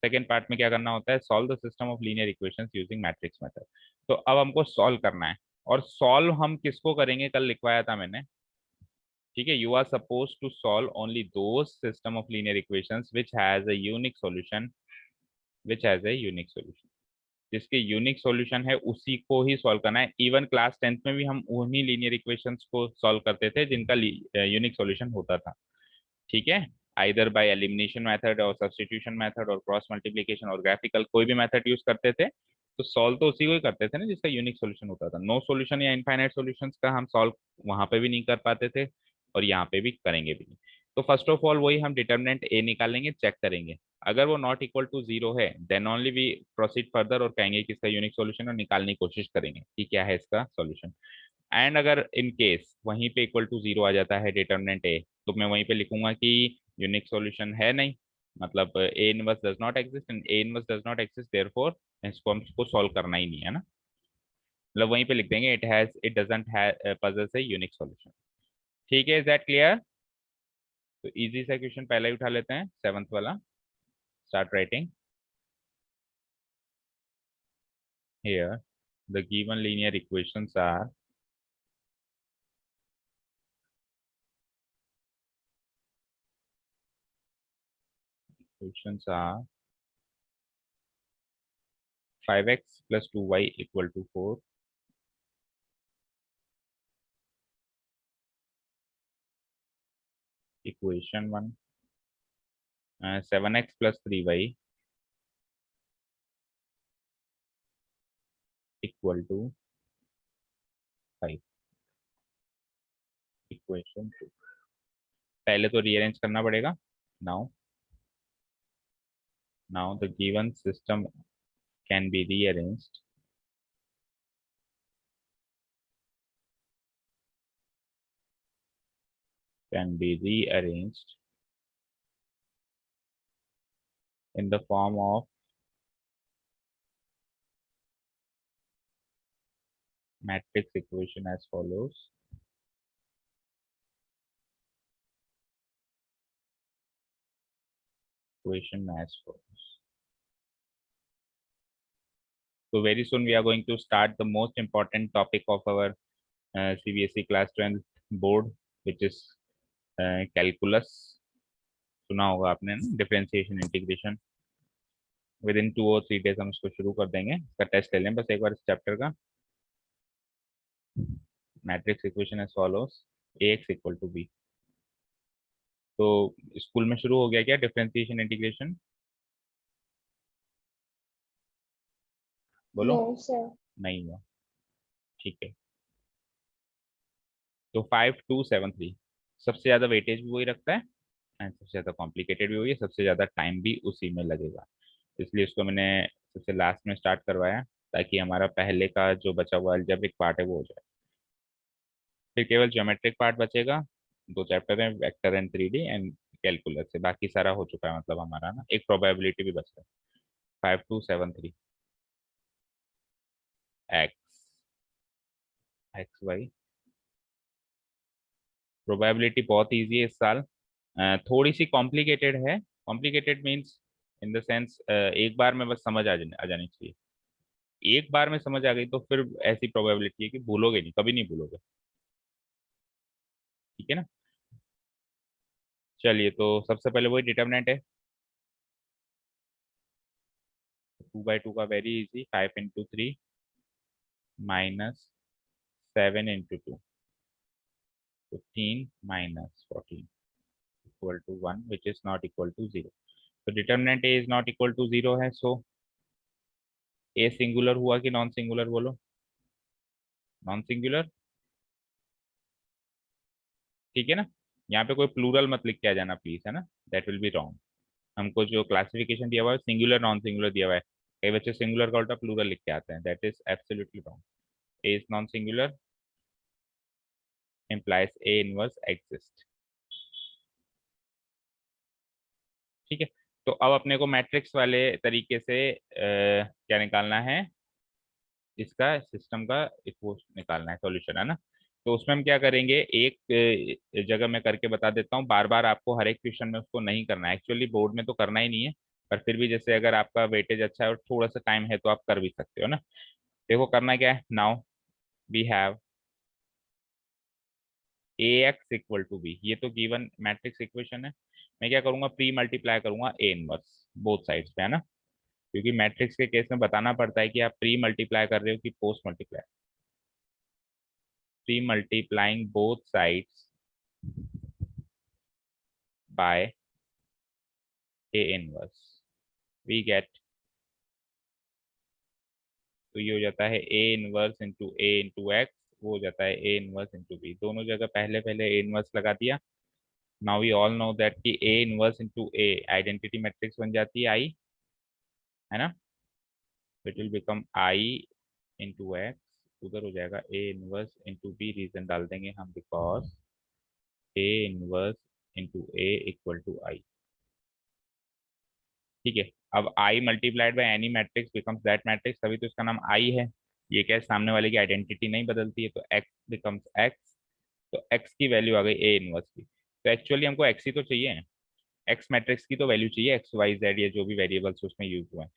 सेकंड पार्ट में क्या करना होता है, solve the system of linear equations using matrix method. तो अब हमको सॉल्व करना है, और सॉल्व हम किसको करेंगे, कल लिखवाया था मैंने। ठीक है, you are suppose to solve only those system of linear equations which has a unique solution, जिसके यूनिक सॉल्यूशन है उसी को ही सॉल्व करना है। इवन क्लास 10th में भी हम उन्हीं लीनियर इक्वेशंस को सॉल्व करते थे जिनका यूनिक सॉल्यूशन होता था। ठीक है, आइदर बाय एलिमिनेशन मेथड और सब्स्टिट्यूशन मेथड और क्रॉस मल्टीप्लिकेशन और ग्राफिकल, कोई भी मेथड यूज करते थे, तो सॉल्व तो उसी को ही करते थे ना जिसका यूनिक सॉल्यूशन होता था। नो सॉल्यूशन या इनफाइनाइट सॉल्यूशंस का हम सॉल्व वहां पे भी नहीं कर पाते थे और यहाँ पे भी करेंगे भी नहीं। तो फर्स्ट ऑफ ऑल वही हम डिटर्मिनेंट ए निकालेंगे, चेक करेंगे, अगर वो नॉट इक्वल टू जीरो है then only we proceed further और कहेंगे कि इसका यूनिक सॉल्यूशन, और निकालने की कोशिश करेंगे कि क्या है इसका सॉल्यूशन। एंड अगर इन केस वहीं पे इक्वल टू जीरो आ जाता है डिटर्मिनेंट ए, तो मैं वहीं पे लिखूंगा कि यूनिक सॉल्यूशन है नहीं, मतलब A inverse does not exist and A inverse does not exist, therefore इसको हमको सॉल्व करना ही नहीं है ना, मतलब वहीं पे लिख देंगे it doesn't have possess a unique solution. ठीक है, इज दैट क्लियर? तो इजी सा क्वेश्चन पहला ही उठा लेते हैं, सेवंथ वाला। Start writing here, the given linear equations are Equations are 5x plus 2y equal to 4. Equation 1. 7x plus 3y equal to 5. Equation 2. पहले तो रीअरेंज करना पड़ेगा. Now the given system can be rearranged in the form of matrix equation as follows. Equation as follows. So very soon we are going to start the most important topic of our CBSE class 12 board, which is calculus. सुना होगा आपने ना, differentiation integration. With in 2 or 3 days हम इसको शुरू कर देंगे. इसका टेस्ट ले लें बस एक बार इस चैप्टर का. Matrix equation as follows. ax equal to b. तो स्कूल में शुरू हो गया क्या डिफरेंशिएशन इंटीग्रेशन? बोलो. No sir. नहीं हुआ. ठीक है. तो 5273 सबसे ज्यादा वेटेज भी वही रखता है एंड सबसे ज्यादा कॉम्प्लिकेटेड भी वही है, सबसे ज्यादा टाइम भी उसी में लगेगा. इसलिए इसको मैंने सबसे लास्ट में स्टार्ट करवाया ताकि हमारा पहले का जो बचा हुआ अलजेब्रिक पार्ट है वो हो जाए. फिर केवल ज्योमेट्रिक पार्ट बचेगा. 2 चैप्टर हैं, vector and 3D and calculus से. बाकी सारा हो चुका है, मतलब हमारा ना एक प्रोबेबिलिटी भी बच रहा है. 5273 एक्स वाई. प्रोबेबिलिटी बहुत इजी है इस साल. थोड़ी सी कॉम्प्लिकेटेड है. Complicated means in the sense एक बार में बस समझ आ जानी चाहिए. एक बार में समझ आ गई तो फिर ऐसी प्रोबेबिलिटी है कि भूलोगे नहीं, कभी नहीं भूलोगे. ठीक है ना. चलिए, तो सबसे पहले वही डिटर्मिनेंट है. 2/2 का very easy. 5 into 3 minus 7 into 2. 15 minus 14 equal to 1, which is not equal to 0. तो determinant a is not equal to 0 है. सो a सिंगुलर हुआ कि नॉन सिंगुलर? बोलो. Non singular. ठीक है ना. यहाँ पे कोई प्लूरल मत लिख के आ जाना प्लीज, है ना. That will be wrong. हमको जो क्लासिफिकेशन दिया हुआ है सिंगुलर नॉन सिंगुलर दिया हुआ है. कई बच्चे सिंगुलर का उल्टा प्लूरल लिख के आते हैं. That is absolutely wrong. a is non singular implies a inverse exists. ठीक है. तो अब अपने को मैट्रिक्स वाले तरीके से क्या निकालना है, इसका सिस्टम का निकालना है, सॉल्यूशन, है ना. तो उसमें हम क्या करेंगे, एक जगह मैं करके बता देता हूँ. बार बार आपको हर एक क्वेश्चन में उसको नहीं करना है. एक्चुअली बोर्ड में तो करना ही नहीं है, पर फिर भी जैसे अगर आपका वेटेज अच्छा है और थोड़ा सा टाइम है तो आप कर भी सकते हो ना. देखो करना क्या है. Now we have ax equal to B. ये तो गिवन मैट्रिक्स इक्वेशन है. मैं क्या करूंगा, प्री मल्टीप्लाई करूंगा a इनवर्स बोथ साइड्स पे, है ना. क्योंकि मैट्रिक्स के केस में बताना पड़ता है कि आप प्री मल्टीप्लाई कर रहे हो कि post multiply. Pre multiplying both sides by a inverse we get. तो ये हो जाता है a inverse into a into x. वो हो जाता है a इनवर्स इंटू बी. दोनों जगह पहले पहले a इनवर्स लगा दिया. Now we all know that कि a inverse into a identity matrix बन जाती है I, है ना. It will become I into x. उधर हो जाएगा a inverse into B. Reason डाल देंगे हम because a inverse into a equal to I. ठीक है. अब I multiplied by any matrix becomes that matrix. तभी तो इसका नाम I है. ये क्या है, सामने वाले की आइडेंटिटी नहीं बदलती है, तो x बिकम्स x. तो x की वैल्यू आ गई a इनवर्स की. तो एक्चुअली हमको x ही तो चाहिए. x मैट्रिक्स की तो वैल्यू चाहिए, एक्स वाई जेड या जो भी वेरिएबल्स उसमें यूज हुए हैं.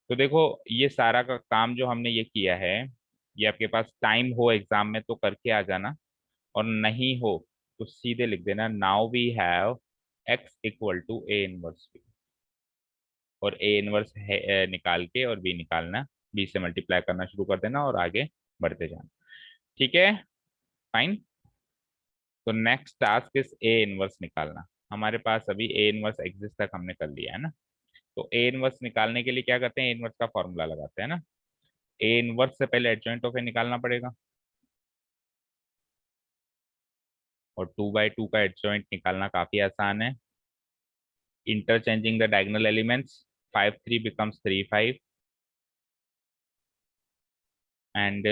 तो देखो ये सारा का काम जो हमने ये किया है, ये आपके पास टाइम हो एग्जाम में तो करके आ जाना, और नहीं हो तो सीधे लिख देना now we have x equal to a inverse B. और ए इनवर्स है निकाल के और बी निकालना, बी से मल्टीप्लाई करना शुरू कर देना और आगे बढ़ते जाना। ठीक है, फाइन। तो next task is A inverse निकालना। हमारे पास अभी ए इनवर्स एग्जिस्ट तक हमने कर लिया है ना। तो ए इनवर्स निकालने के लिए क्या करते हैं, ए इनवर्स का फॉर्मूला लगाते हैं ना। ए इनवर्स से पहले एडजॉइंट ऑफ ए निकालना पड़ेगा, और 2/2 का एडजॉइंट निकालना काफी आसान है। Interchanging the diagonal elements, 5 3 becomes 3 5, and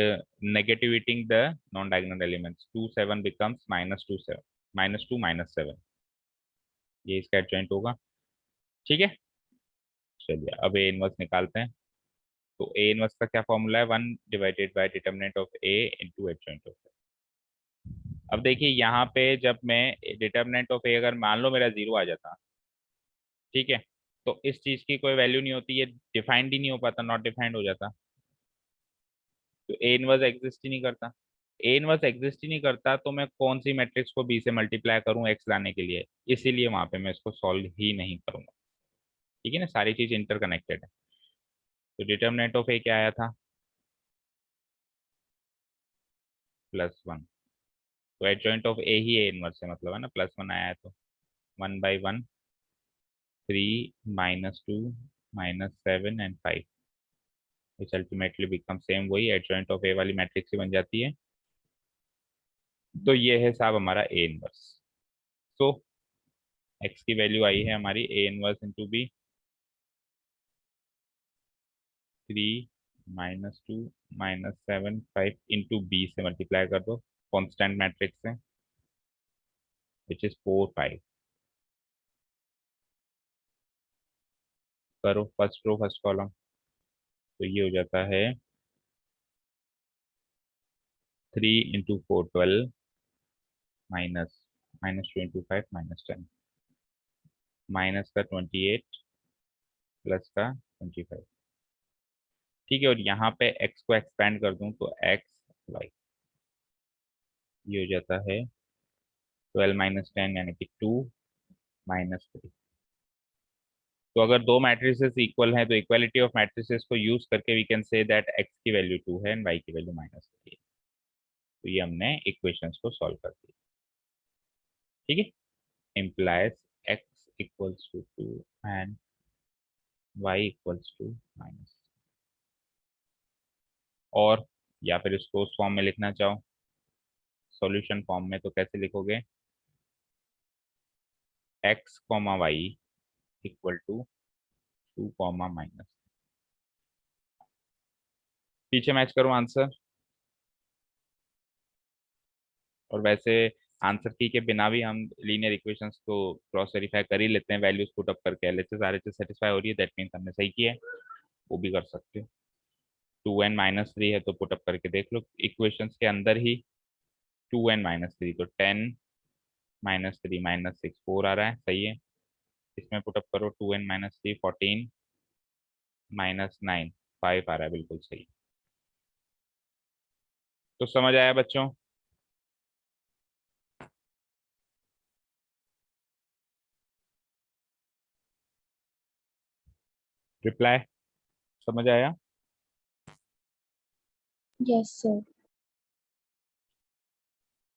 negativating the non-diagonal elements, 2 7 becomes -2 7, -2 -7, ये इसका एडजॉइंट होगा। ठीक है, चलिए अब ए इनवर्स निकालते हैं। तो ए इनवर्स का क्या फॉर्मूला है, 1 divided by determinant of A into adjoint of A. अब देखिए यहाँ पे जब मैं डिटर्मिनेंट ऑफ ए अगर मान लो मेरा 0 आ जाता, ठीक है, तो इस चीज की कोई वैल्यू नहीं होती, ये डिफाइंड ही नहीं हो पाता, नॉट डिफाइंड हो जाता। तो ए इनवर्स एग्जिस्ट ही नहीं करता। ए इनवर्स एग्जिस्ट ही नहीं करता तो मैं कौन सी मैट्रिक्स को बी से मल्टीप्लाई करूं एक्स लाने के लिए, इसीलिए वहां पे मैं इसको सॉल्व ही नहीं करूंगा। ठीक है ना, सारी चीज इंटरकनेक्टेड है। तो डिटर्मिनेंट ऑफ ए क्या आया था, +1। तो adjoint of A he A inverse है, मतलब है ना, +1 आया है, तो 1/1 3 -2 -7 and 5, which ultimately become same, वही एडजॉइंट ऑफ ए वाली मैट्रिक्स ही बन जाती है। तो ये है साहब हमारा ए इनवर्स। सो एक्स की वैल्यू आई है हमारी A inverse into B, 3 -2 -7 5 into B से मल्टीप्लाई कर दो, कॉन्स्टेंट मैट्रिक्स है, विच इज 4 5। करो फर्स्ट रो फर्स्ट कॉलम, तो ये हो जाता है 3 × 4 12 माइनस -2 × 5 -10, माइनस का 28 प्लस का 25। ठीक है, और यहाँ पे x को एक्सपेंड कर दूं तो x y, ये हो जाता है 12 - 10 यानी कि 2 -3। तो अगर दो मैट्रिसेस इक्वल हैं तो इक्वालिटी ऑफ मैट्रिसेस को यूज करके we can say that x की वैल्यू 2 है एंड y की वैल्यू -3 है। तो ये हमने इक्वेशंस को सॉल्व कर दिया। ठीक है, implies x equals to 2 and y equals to -। और या फिर इसको उस फॉर्म में लिखना चाहो, सॉल्यूशन फॉर्म में, तो कैसे लिखोगे, x, y इक्वल टू 2, -। पीछे मैच करो आंसर। और वैसे आंसर की के बिना भी हम लीनियर इक्वेशंस को क्रॉस वेरीफाई कर ही लेते हैं, वैल्यूज पुट अप करके एलएचएस आरएचएस सेटिस्फाई हो रही है, दैट मींस हमने सही किया है, वो भी कर सकते हो। 2n -3 है तो पुट अप करके देख लो इक्वेशंस के अंदर ही, 2n -3 तो 10 -3 -6 4 आ रहा है, सही है। इसमें पुट अप करो 2n -3 14 -9 5 आ रहा है, बिल्कुल सही। तो समझ आया बच्चों। रिप्लाई समझ आया। Yes, sir.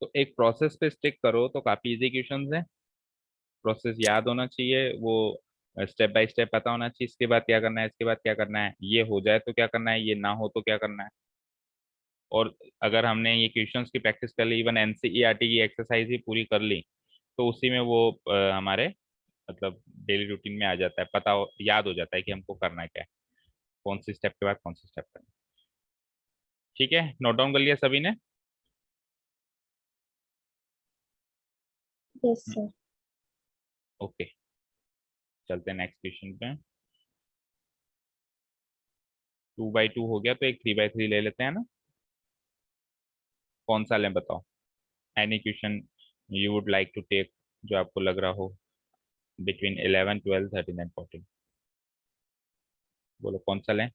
तो एक प्रोसेस पे स्टिक करो तो काफी इजी क्वेश्चंस है, प्रोसेस याद होना चाहिए, वो स्टेप बाय स्टेप पता होना चाहिए, इसके बाद क्या करना है, इसके बाद क्या करना है, ये हो जाए तो क्या करना है, ये ना हो तो क्या करना है। और अगर हमने ये क्वेश्चंस की प्रैक्टिस कर ली, इवन एनसीईआरटी की एक्सरसाइज ही पूरी कर ली, तो उसी में वो हमारे मतलब डेली रूटीन में आ जाता है, याद हो जाता है कि हमको करना क्या है, कौन सी स्टेप के बाद कौन सी स्टेप करना है। ठीक है, नोट डाउन कर लिया सभी ने। Yes, sir. ओके, चलते हैं नेक्स्ट क्वेश्चन पे। 2/2 हो गया तो एक 3/3 ले लेते हैं ना, कौन सा लें बताओ, any question you would like to take, जो आपको लग रहा हो बिटवीन 11 12 13 एंड 14, बोलो कौन सा लें।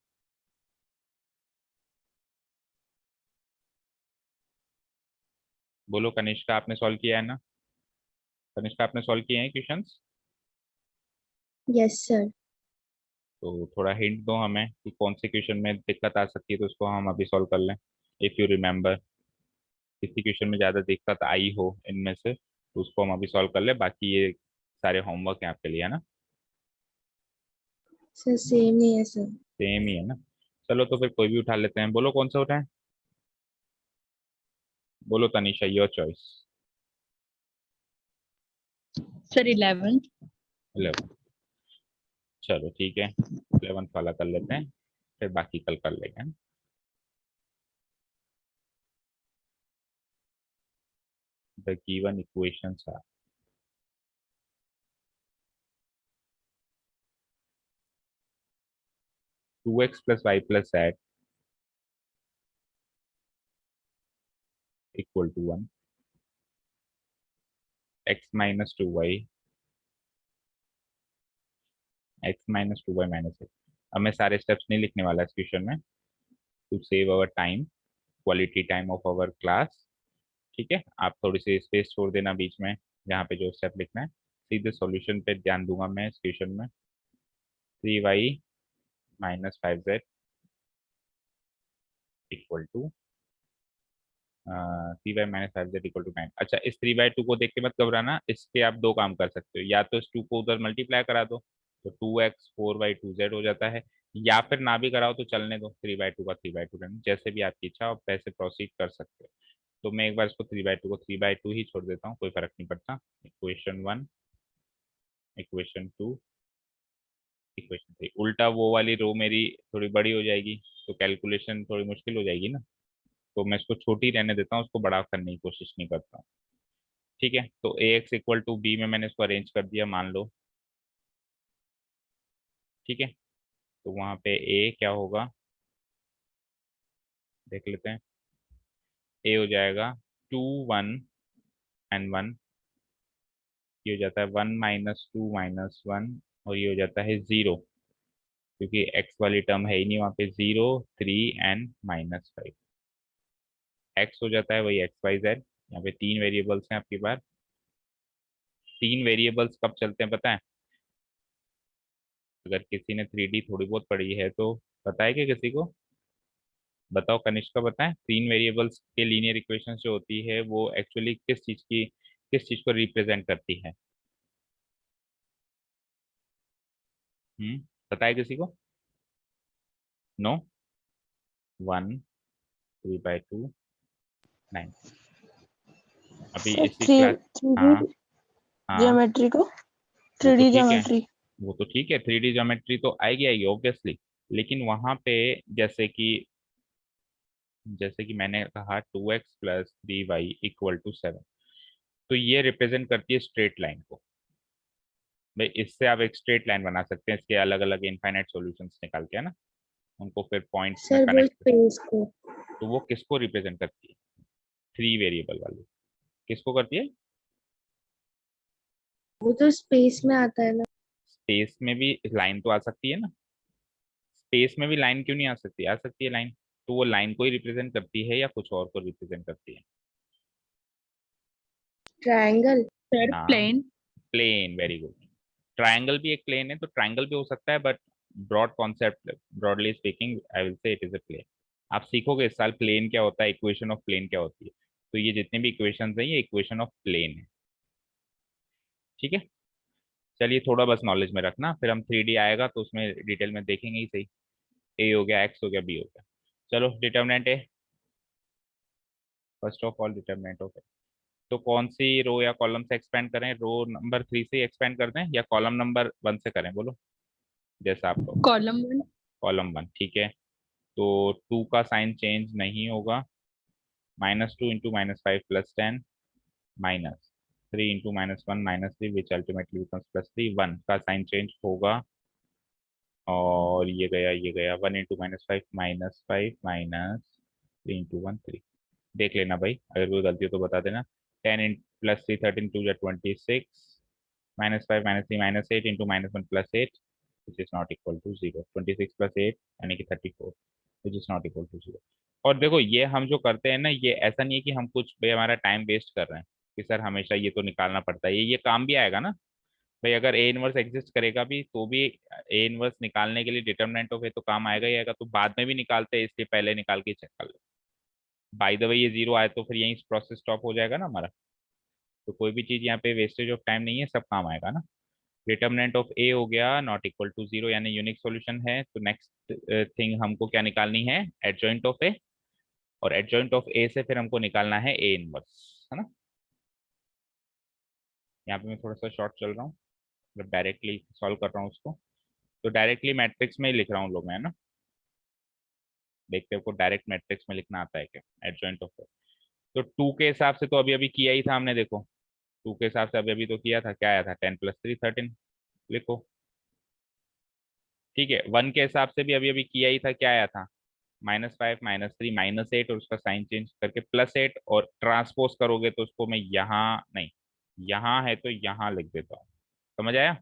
बोलो कनिष्का, आपने सॉल्व किया है ना, कनिष्का आपने सॉल्व किए हैं क्वेश्चंस। Yes, sir. तो थोड़ा हिंट दो हमें कि कौन से क्वेश्चन में दिक्कत आ सकती है, तो उसको हम अभी सॉल्व कर लें। इफ यू रिमेम्बर किसी क्वेश्चन में ज़्यादा दिक्कत आई हो इनमें से, तो उसको हम अभी सॉल्व कर ले। बाकी ये सारे होमवर्क है आपके लिए, है ना? सर सेम ही है सर। सेम ही है ना? चलो तो फिर कोई भी उठा लेते हैं। बोलो कौन सा उठाएं? बोलो Tanisha, your choice. Sir 11th। 11। चलो ठीक है, 11 वाला कर लेते हैं, फिर बाकी कल कर लेंगे, है ना? The given equations are 2x plus y plus z equal to 1, x minus 2y, x minus 2y minus x। अब मैं सारे स्टेप्स नहीं लिखने वाला इस क्वेश्चन में, to save our time, quality time of our class. ठीक है, आप थोड़ी सी स्पेस छोड़ देना बीच में जहाँ पे जो स्टेप लिखना है। सीधे सॉल्यूशन पे ध्यान दूंगा मैं इस क्वेश्चन में। 3y minus 5z equal to 3y-5z equal to 9। अच्छा, इस 3/2 को देख के मत घबराना, इसके आप दो काम कर सकते हो। या तो इस 2 को उधर मल्टीप्लाई करा दो, तो 2x 4y 2z हो जाता है। या फिर ना भी कराओ तो चलने दो, 3/2 का 3/2 रहने, जैसे भी आपकी इच्छा, आप वैसे प्रोसीड कर सकते हो। तो मैं एक बार इसको 3/2 को 3/2 ही छोड़ देता हूँ, कोई फर्क नहीं पड़ता। Equation 1, equation 2, equation 3। उल्टा वो वाली रो मेरी थोड़ी बड़ी हो जाएगी, तो कैलकुलेशन थोड़ी मुश्किल हो जाएगी ना। तो मैं इसको छोटी रहने देता हूँ, उसको बड़ा करने की कोशिश नहीं करता हूँ। ठीक है, तो ए एक्स इक्वल टू बी में मैंने इसको अरेंज कर दिया, मान लो। ठीक है, तो वहां पे ए क्या होगा देख लेते हैं। ए हो जाएगा 2 1 एंड 1। ये हो जाता है 1 - 2 - 1, और ये हो जाता है 0, क्योंकि एक्स वाली टर्म है ही नहीं वहाँ पे। 0 3 एंड -5। एक्स हो जाता है वही एक्स वाई जेड। यहाँ पे तीन वेरिएबल्स हैं आपके पास। तीन वेरिएबल्स कब चलते हैं पता है? अगर किसी ने 3D थोड़ी बहुत पढ़ी है तो पता है कि किसी को? बताओ, कनिष्क का बताएं। तीन वेरिएबल्स के लीनियर इक्वेशन जो होती है वो एक्चुअली किस चीज को रिप्रेजेंट करती है? पता है किसी को? नो। 1, 3/2, 9। अभी सर इसी थ्री क्लास। थ्री डी हाँ हाँ, ज्योमेट्री को, वो थ्री तो डी ठीक है, ज्योमेट्री। वो तो ठीक है, 3D ज्योमेट्री तो आएगी आएगी ऑब्वियसली। लेकिन वहां पे जैसे कि मैंने कहा 2x + 3y = 7, तो ये रिप्रेजेंट करती है स्ट्रेट लाइन को। भाई इससे आप एक स्ट्रेट लाइन बना सकते हैं, इसके अलग अलग इनफाइनाइट सॉल्यूशंस निकाल के, है ना? उनको फिर पॉइंट्स में सर वो कनेक्ट। स्पेस को, तो वो किसको रिप्रेजेंट करती है? थ्री वेरिएबल वाली किसको करती है? वो तो स्पेस में आता है ना। स्पेस में भी लाइन तो आ सकती है ना। स्पेस में भी लाइन क्यों नहीं आ सकती है लाइन। तो वो लाइन को ही रिप्रेजेंट करती है या कुछ और को रिप्रेजेंट करती है? ट्रायंगल। सर हाँ, plane. Plane, very good. Triangle भी एक प्लेन है, तो ट्रायंगल भी हो सकता है, but broad concept, broadly speaking I will say it is a plane. आप सीखोगे इस साल प्लेन क्या होता है, इक्वेशन ऑफ प्लेन क्या होती है। तो ये जितने भी इक्वेशंस हैं ये इक्वेशन ऑफ प्लेन है। ठीक है, चलिए थोड़ा बस नॉलेज में रखना, फिर हम 3D आएगा तो उसमें डिटेल में देखेंगे ही सही। ए हो गया, एक्स हो गया, बी हो गया। चलो determinant A, first of all determinant of A. तो कौन सी रो या कॉलम से एक्सपेंड करें? रो नंबर 3 से एक्सपेंड कर दें या कॉलम नंबर 1 से करें, बोलो जैसा आप लोग। कॉलम 1। कॉलम 1 ठीक है। तो 2 का साइन चेंज नहीं होगा। -2 × -5 + 10, -3 × -1 -3 विच अल्टीमेटली बिकम्स +3। 1 का साइन चेंज होगा, और ये गया 1 × -5 -5 -3 × 1 3। देख लेना भाई, अगर कोई गलती हो तो बता देना। 10 + 3 13 2 26, -5 -3 -8 × -1 + 8 which is not equal to 0। 26 + 8 यानी कि 34 which is not equal to 0। और देखो ये हम जो करते हैं ना, ये ऐसा नहीं है कि हम कुछ भाई हमारा टाइम वेस्ट कर रहे हैं कि सर हमेशा ये तो निकालना पड़ता है, ये काम भी आएगा ना। भाई अगर ए इनवर्स एग्जिस्ट करेगा भी तो भी ए इनवर्स निकालने के लिए डिटर्मिनेंट ऑफ ए तो काम आएगा ही आएगा, तो बाद में भी निकालते हैं इसलिए पहले निकाल के चेक कर लो। बाय द वे ये 0 आए तो फिर यहीं प्रोसेस स्टॉप हो जाएगा ना हमारा, तो कोई भी चीज यहाँ पे वेस्टेज ऑफ टाइम नहीं है, सब काम आएगा ना। डिटर्मिनेंट ऑफ ए हो गया नॉट इक्वल टू 0 यानी यूनिक सॉल्यूशन है, तो नेक्स्ट थिंग हमको क्या निकालनी है, एडजॉइंट ऑफ ए, और एडजॉइंट ऑफ ए से फिर हमको निकालना है ए इनवर्स, है ना। यहाँ पे मैं थोड़ा सा शॉर्ट चल रहा हूँ, मतलब डायरेक्टली सॉल्व कर रहा हूँ उसको, तो डायरेक्टली मैट्रिक्स में ही लिख रहा हूँ लोग, मैं, है ना। देखते हैं को डायरेक्ट मैट्रिक्स में लिखना आता है क्या, एडजॉइंट ऑफ ए। तो 2 के हिसाब से तो अभी अभी किया ही था हमने, देखो 2 के हिसाब से अभी अभी तो किया था, क्या आया था, 10 + 3 13, लिखो। ठीक है, 1 के हिसाब से भी अभी अभी किया ही था, क्या आया था, -5 -3 -8, और उसका साइन चेंज करके +8, और ट्रांसपोज करोगे तो उसको मैं यहाँ नहीं, यहाँ है तो यहाँ लिख देता हूँ, समझ आया।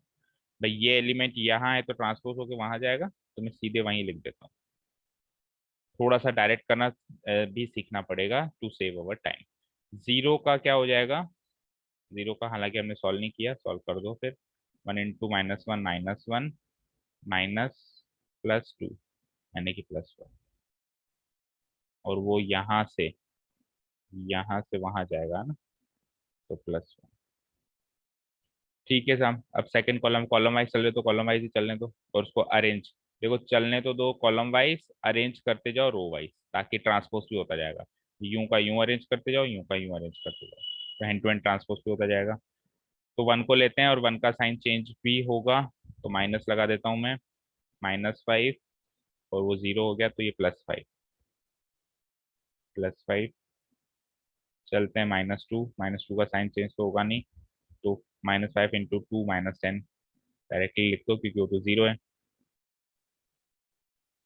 भाई ये एलिमेंट यहाँ है तो ट्रांसपोज होके वहां जाएगा, तो मैं सीधे वहीं लिख देता हूँ। थोड़ा सा डायरेक्ट करना भी सीखना पड़ेगा टू सेव अवर टाइम। 0 का क्या हो जाएगा, 0 का हालांकि हमने सॉल्व नहीं किया, सॉल्व कर दो फिर। 1 × -1 -1 माइनस +2 यानी कि +1, और वो यहाँ से वहां जाएगा ना, तो +1। ठीक है साहब, अब सेकंड कॉलम, कॉलम वाइज चल रहे तो कॉलम वाइज ही चलने दो, और उसको अरेंज, देखो चलने तो दो, कॉलम वाइज अरेंज करते जाओ रो वाइज, ताकि ट्रांसपोज भी होता जाएगा। यूं का यूं अरेंज करते जाओ, यूं का यूं अरेंज करते जाओ, तो हैंड टू हैंड ट्रांसपोज भी होता जाएगा। तो 1 को लेते हैं और 1 का साइन चेंज भी होगा, तो माइनस लगा देता हूँ मैं, -5, और वो 0 हो गया तो ये +5, +5। चलते हैं -2, -2 का साइन चेंज तो होगा नहीं, तो -5 × 2 -10 डायरेक्टली लिख दो क्योंकि वो तो 0 है।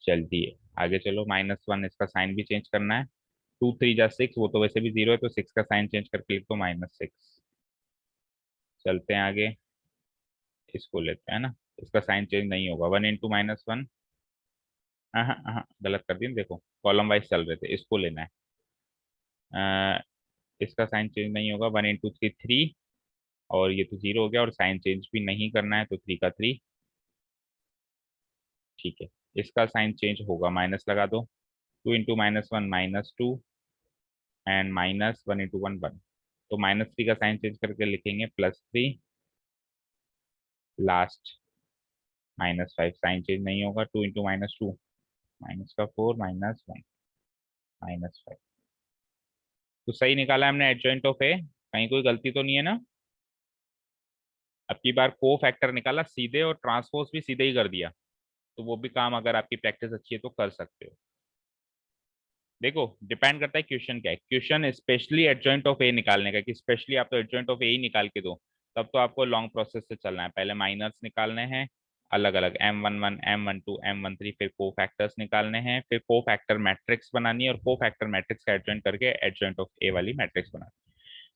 चलती है, आगे चलो, -1 इसका साइन भी चेंज करना है, 2 3 जा 6, वो तो वैसे भी 0 है, तो 6 का साइन चेंज करके लिख दो -6। चलते हैं आगे, इसको लेते हैं ना, इसका साइन चेंज नहीं होगा, 1 × -1, हाँ हाँ हाँ गलत कर दिया, देखो कॉलम वाइज चल रहे थे, इसको लेना है। इसका साइन चेंज नहीं होगा, 1 × 3 3, और ये तो 0 हो गया, और साइन चेंज भी नहीं करना है, तो 3 का 3। ठीक है, इसका साइन चेंज होगा, माइनस लगा दो, 2 × -1 -2, एंड -1 × 1 1, तो -3 का साइन चेंज करके लिखेंगे +3, लास्ट -5, साइन चेंज नहीं होगा, 2 × -2 -4 -1 -5। तो सही निकाला हमने एडजॉइंट ऑफ ए, कहीं कोई गलती तो नहीं है ना। अब की बार को फैक्टर निकाला सीधे, और ट्रांसपोज भी सीधे ही कर दिया, तो वो भी काम अगर आपकी प्रैक्टिस अच्छी है तो कर सकते हो। देखो डिपेंड करता है क्वेश्चन क्या है, क्वेश्चन स्पेशली एडजॉइंट ऑफ ए निकालने का, कि स्पेशली आप तो एडजॉइंट ऑफ ए ही निकाल के दो, तब तो आपको लॉन्ग प्रोसेस से चलना है, पहले माइनर्स निकालने हैं अलग अलग, M11 M12 M13, फिर को फैक्टर्स निकालने हैं, फिर को फैक्टर मैट्रिक्स बनानी है, और को फैक्टर मैट्रिक्स का एडजॉइंट करके एडजॉइंट ऑफ ए वाली मैट्रिक्स बनानी है।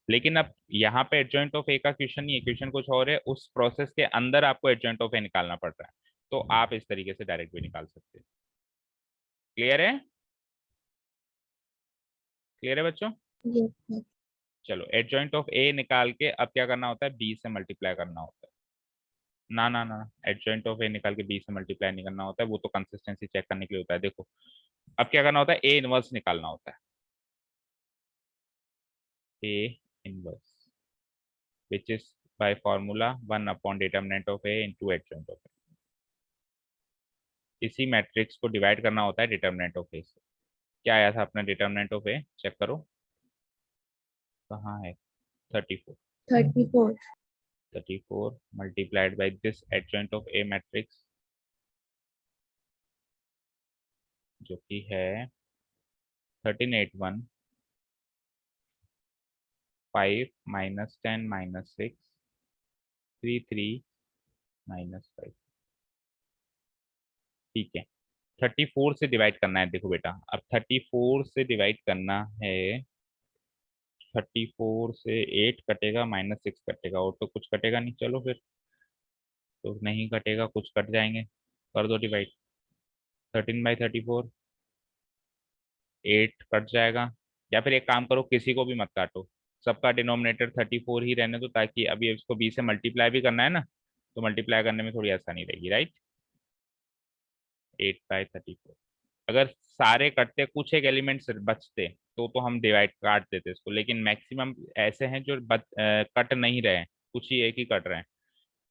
लेकिन अब यहाँ पे एडजॉइंट ऑफ ए का क्वेश्चन नहीं है, क्वेश्चन कुछ और है, उस प्रोसेस के अंदर आपको एडजॉइंट ऑफ ए निकालना पड़ रहा है, तो आप इस तरीके से डायरेक्ट भी निकाल सकते हैं। क्लियर है, क्लियर है बच्चों। Yes. चलो एडजॉइंट ऑफ ए निकाल के अब क्या करना होता है, बी से मल्टीप्लाई करना होता है। ना ना ना, एडजॉइंट ऑफ ए निकाल के बी से मल्टीप्लाई नहीं करना होता है, वो तो कंसिस्टेंसी चेक करने के लिए होता है। देखो अब क्या करना होता है, ए इनवर्स निकालना होता है, A inverse which is by formula determinant of A into adjoint of A. इसी मैट्रिक्स को डिवाइड करना होता है डिटर्मिनेंट ऑफ ए से। क्या आया था अपना डिटर्मिनेंट ऑफ ए, चेक करो कहाँ है, 34। 34. 34 multiplied by this adjoint of A matrix, जो कि है 1381 5 -10 -6 33 -5। ठीक है, 34 से डिवाइड करना है, देखो बेटा अब 34 से डिवाइड करना है, 34 से 8 कटेगा, -6 कटेगा, और तो कुछ कटेगा नहीं, चलो फिर तो नहीं कटेगा, कुछ कट जाएंगे, कर दो डिवाइड, 13/34, 8 कट जाएगा, या फिर एक काम करो किसी को भी मत काटो, सबका डिनोमिनेटर 34 ही रहने दो, ताकि अभी इसको बी से मल्टीप्लाई भी करना है ना, तो मल्टीप्लाई करने में थोड़ी आसानी रहेगी, राइट। 8/34। अगर सारे कटते, कुछ एक एलिमेंट बचते तो हम डिवाइड काट देते इसको, लेकिन मैक्सिमम ऐसे हैं जो कट नहीं रहे हैं, कुछ ही एक ही कट रहे हैं,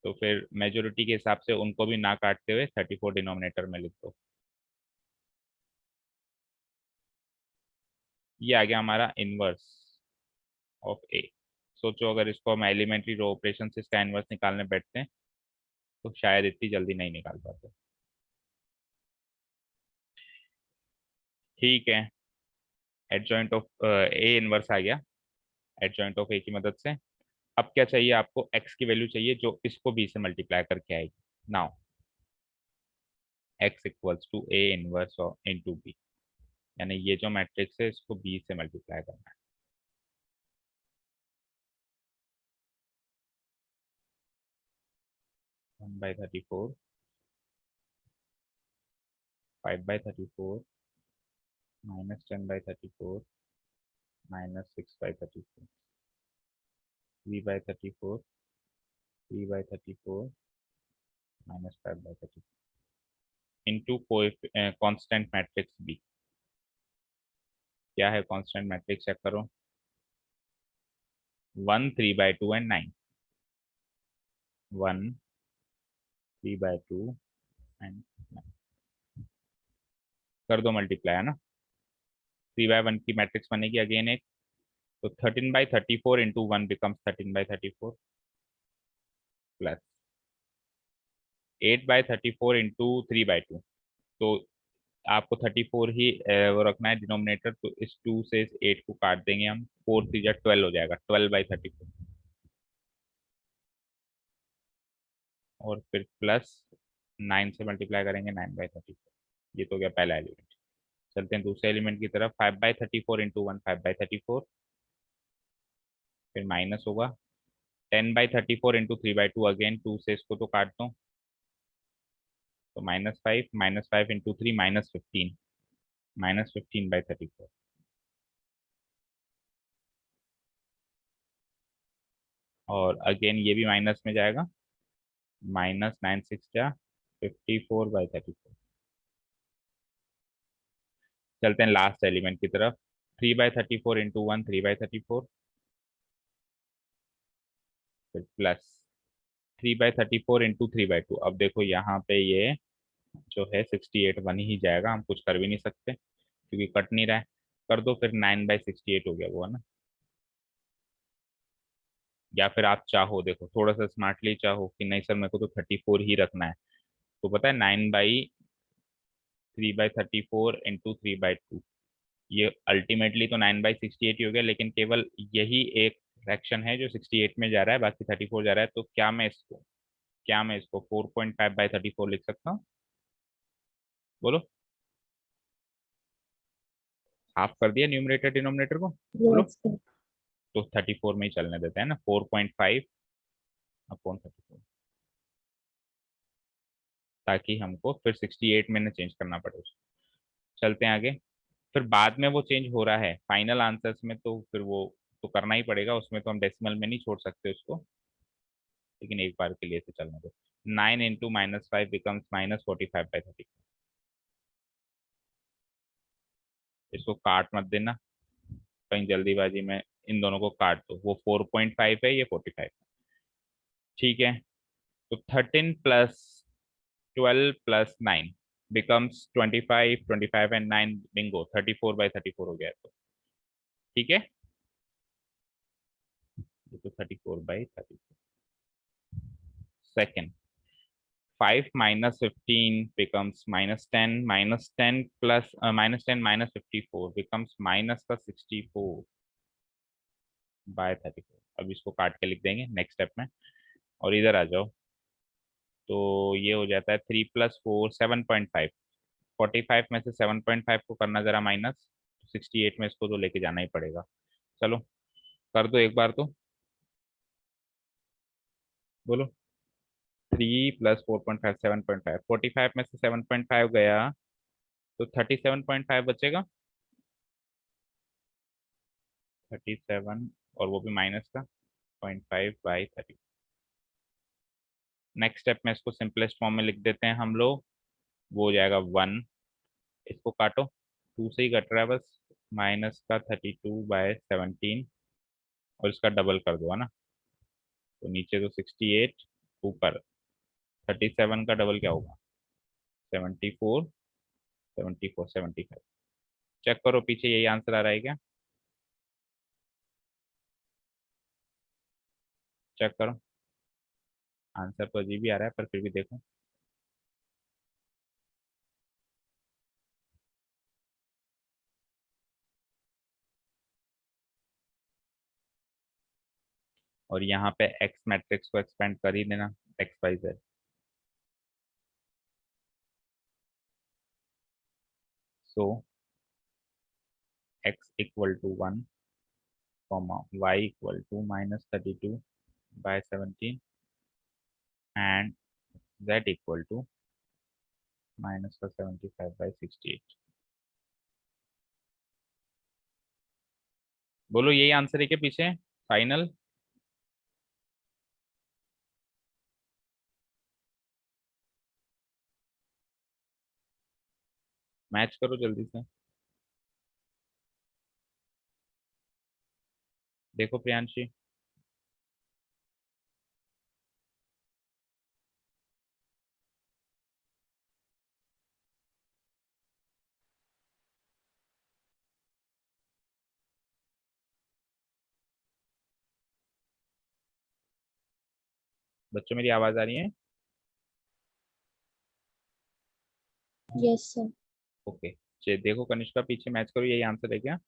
तो फिर मेजोरिटी के हिसाब से उनको भी ना काटते हुए 34 डिनोमिनेटर में लिख दो। ये आ गया हमारा इनवर्स ऑफ ए। सोचो अगर इसको हम एलिमेंट्री रो ऑपरेशन से इसका इनवर्स निकालने बैठते हैं तो शायद इतनी जल्दी नहीं निकाल पाते। ठीक है, एडजॉइंट ऑफ ए इनवर्स आ गया एडजॉइंट ऑफ ए की मदद से। अब क्या चाहिए आपको, एक्स की वैल्यू चाहिए जो इसको बी से मल्टीप्लाई करके आएगी। Now X equals to A inverse into B, यानी ये जो मैट्रिक्स है इसको बी से मल्टीप्लाई करना है। One by 34, 5/34, -10/34, -6/34, 3/34, 3/34, -5/34 into constant matrix B. क्या है कांस्टेंट मैट्रिक्स, चेक करो। 1, 3/2 एंड 9। 1, 3/2 एंड 9 कर दो मल्टीप्लाई, है ना। 3/1 की मैट्रिक्स बनेगी अगेन एक, तो 13/34 इंटू 1 बिकम्स 13/34 प्लस 8/34 इंटू 3/2। तो आपको 34 ही वो रखना है डिनोमिनेटर, तो इस 2 से इस 8 को काट देंगे हम, 4 3 12 हो जाएगा, 12/34। और फिर प्लस 9 से मल्टीप्लाई करेंगे, 9/34। ये तो गया पहला एलिमेंट। चलते हैं दूसरे एलिमेंट की तरफ। 5/34 इंटू 1 5/34, फिर माइनस होगा 10/34 इंटू 3/2, अगेन 2 से इसको तो काट दो, तो -5, -5 इंटू 3 -15, -15/34। और अगेन ये भी माइनस में जाएगा, -9 6 जा 54/34। चलते हैं लास्ट एलिमेंट की तरफ। 3/34 इंटू 1 3/34, फिर प्लस 3/34 इंटू 3/2। अब देखो यहाँ पे ये जो है 68 बन ही जाएगा, हम कुछ कर भी नहीं सकते क्योंकि कट नहीं रहा है। कर दो फिर, 9/68 हो गया वो, है ना। या फिर आप चाहो, देखो थोड़ा सा स्मार्टली चाहो कि नहीं सर मेरे को तो 34 ही रखना है, तो पता है 9/3/34 इंटू 3/2, ये अल्टीमेटली तो 9/68 ही हो गया, लेकिन केवल यही एक फ्रैक्शन है जो 68 में जा रहा है, बाकी 34 जा रहा है। तो क्या मैं इसको 4.5/34 लिख सकता हूँ? बोलो। हाफ कर दिया न्यूमरेटर डिनोमिनेटर को, बोलो। Yes, sir. तो 34 में ही चलने देते हैं ना, 4.5/34, ताकि हमको फिर 68 में ना चेंज करना पड़े उसको। चलते हैं आगे। फिर बाद में वो चेंज हो रहा है फाइनल आंसर्स में, तो फिर वो तो करना ही पड़ेगा, उसमें तो हम डेसिमल में नहीं छोड़ सकते उसको, लेकिन एक बार के लिए तो चलने दो। 9 इंटू -5 बिकम्स -45/34। इसको काट मत देना कहीं जल्दीबाजी में, इन दोनों को काट दो, वो 4.5 है, ये 45। ठीक है, तो 13 plus 12 plus 9 becomes 25, 25 and 9 Bingo 34/34 हो गया। तो ठीक है, ये तो 34/34। Second, 5 minus 15 becomes -10, -10 plus -10 -54 becomes minus का 64/34। अब इसको काट के लिख देंगे नेक्स्ट स्टेप में। और इधर आ जाओ, तो ये हो जाता है 3 + 4 7.5। 45 में से 7.5 को करना जरा माइनस, 68 में इसको तो लेके जाना ही पड़ेगा। चलो कर दो एक बार तो, बोलो। 3 + 4.5 7.5, 45 में से 7.5 गया तो 37.5 बचेगा। 37, और वो भी माइनस का 0.5/30। नेक्स्ट स्टेप में इसको सिंपलेस्ट फॉर्म में लिख देते हैं हम लोग, वो हो जाएगा 1, इसको काटो, 2 से ही कट रहा है बस, माइनस का 32/17, और इसका डबल कर दो, है ना, तो नीचे तो 68, ऊपर 37 का डबल क्या होगा, 74, 74, 75। चेक करो पीछे यही आंसर आ रहा है क्या, चेक करो, आंसर तो अजीब ही आ रहा है पर फिर भी देखो। और यहाँ पे एक्स मैट्रिक्स को एक्सपेंड कर ही देना, x y z. So x equal to 1, comma y equal to -32/17 and z equal to -75/68। बोलो यही आंसर है के पीछे फाइनल। मैच करो जल्दी से, देखो प्रियांशी। बच्चों मेरी आवाज आ रही है? Yes sir. ओके, देखो कनिष्का पीछे मैच करो, यही आंसर है क्या,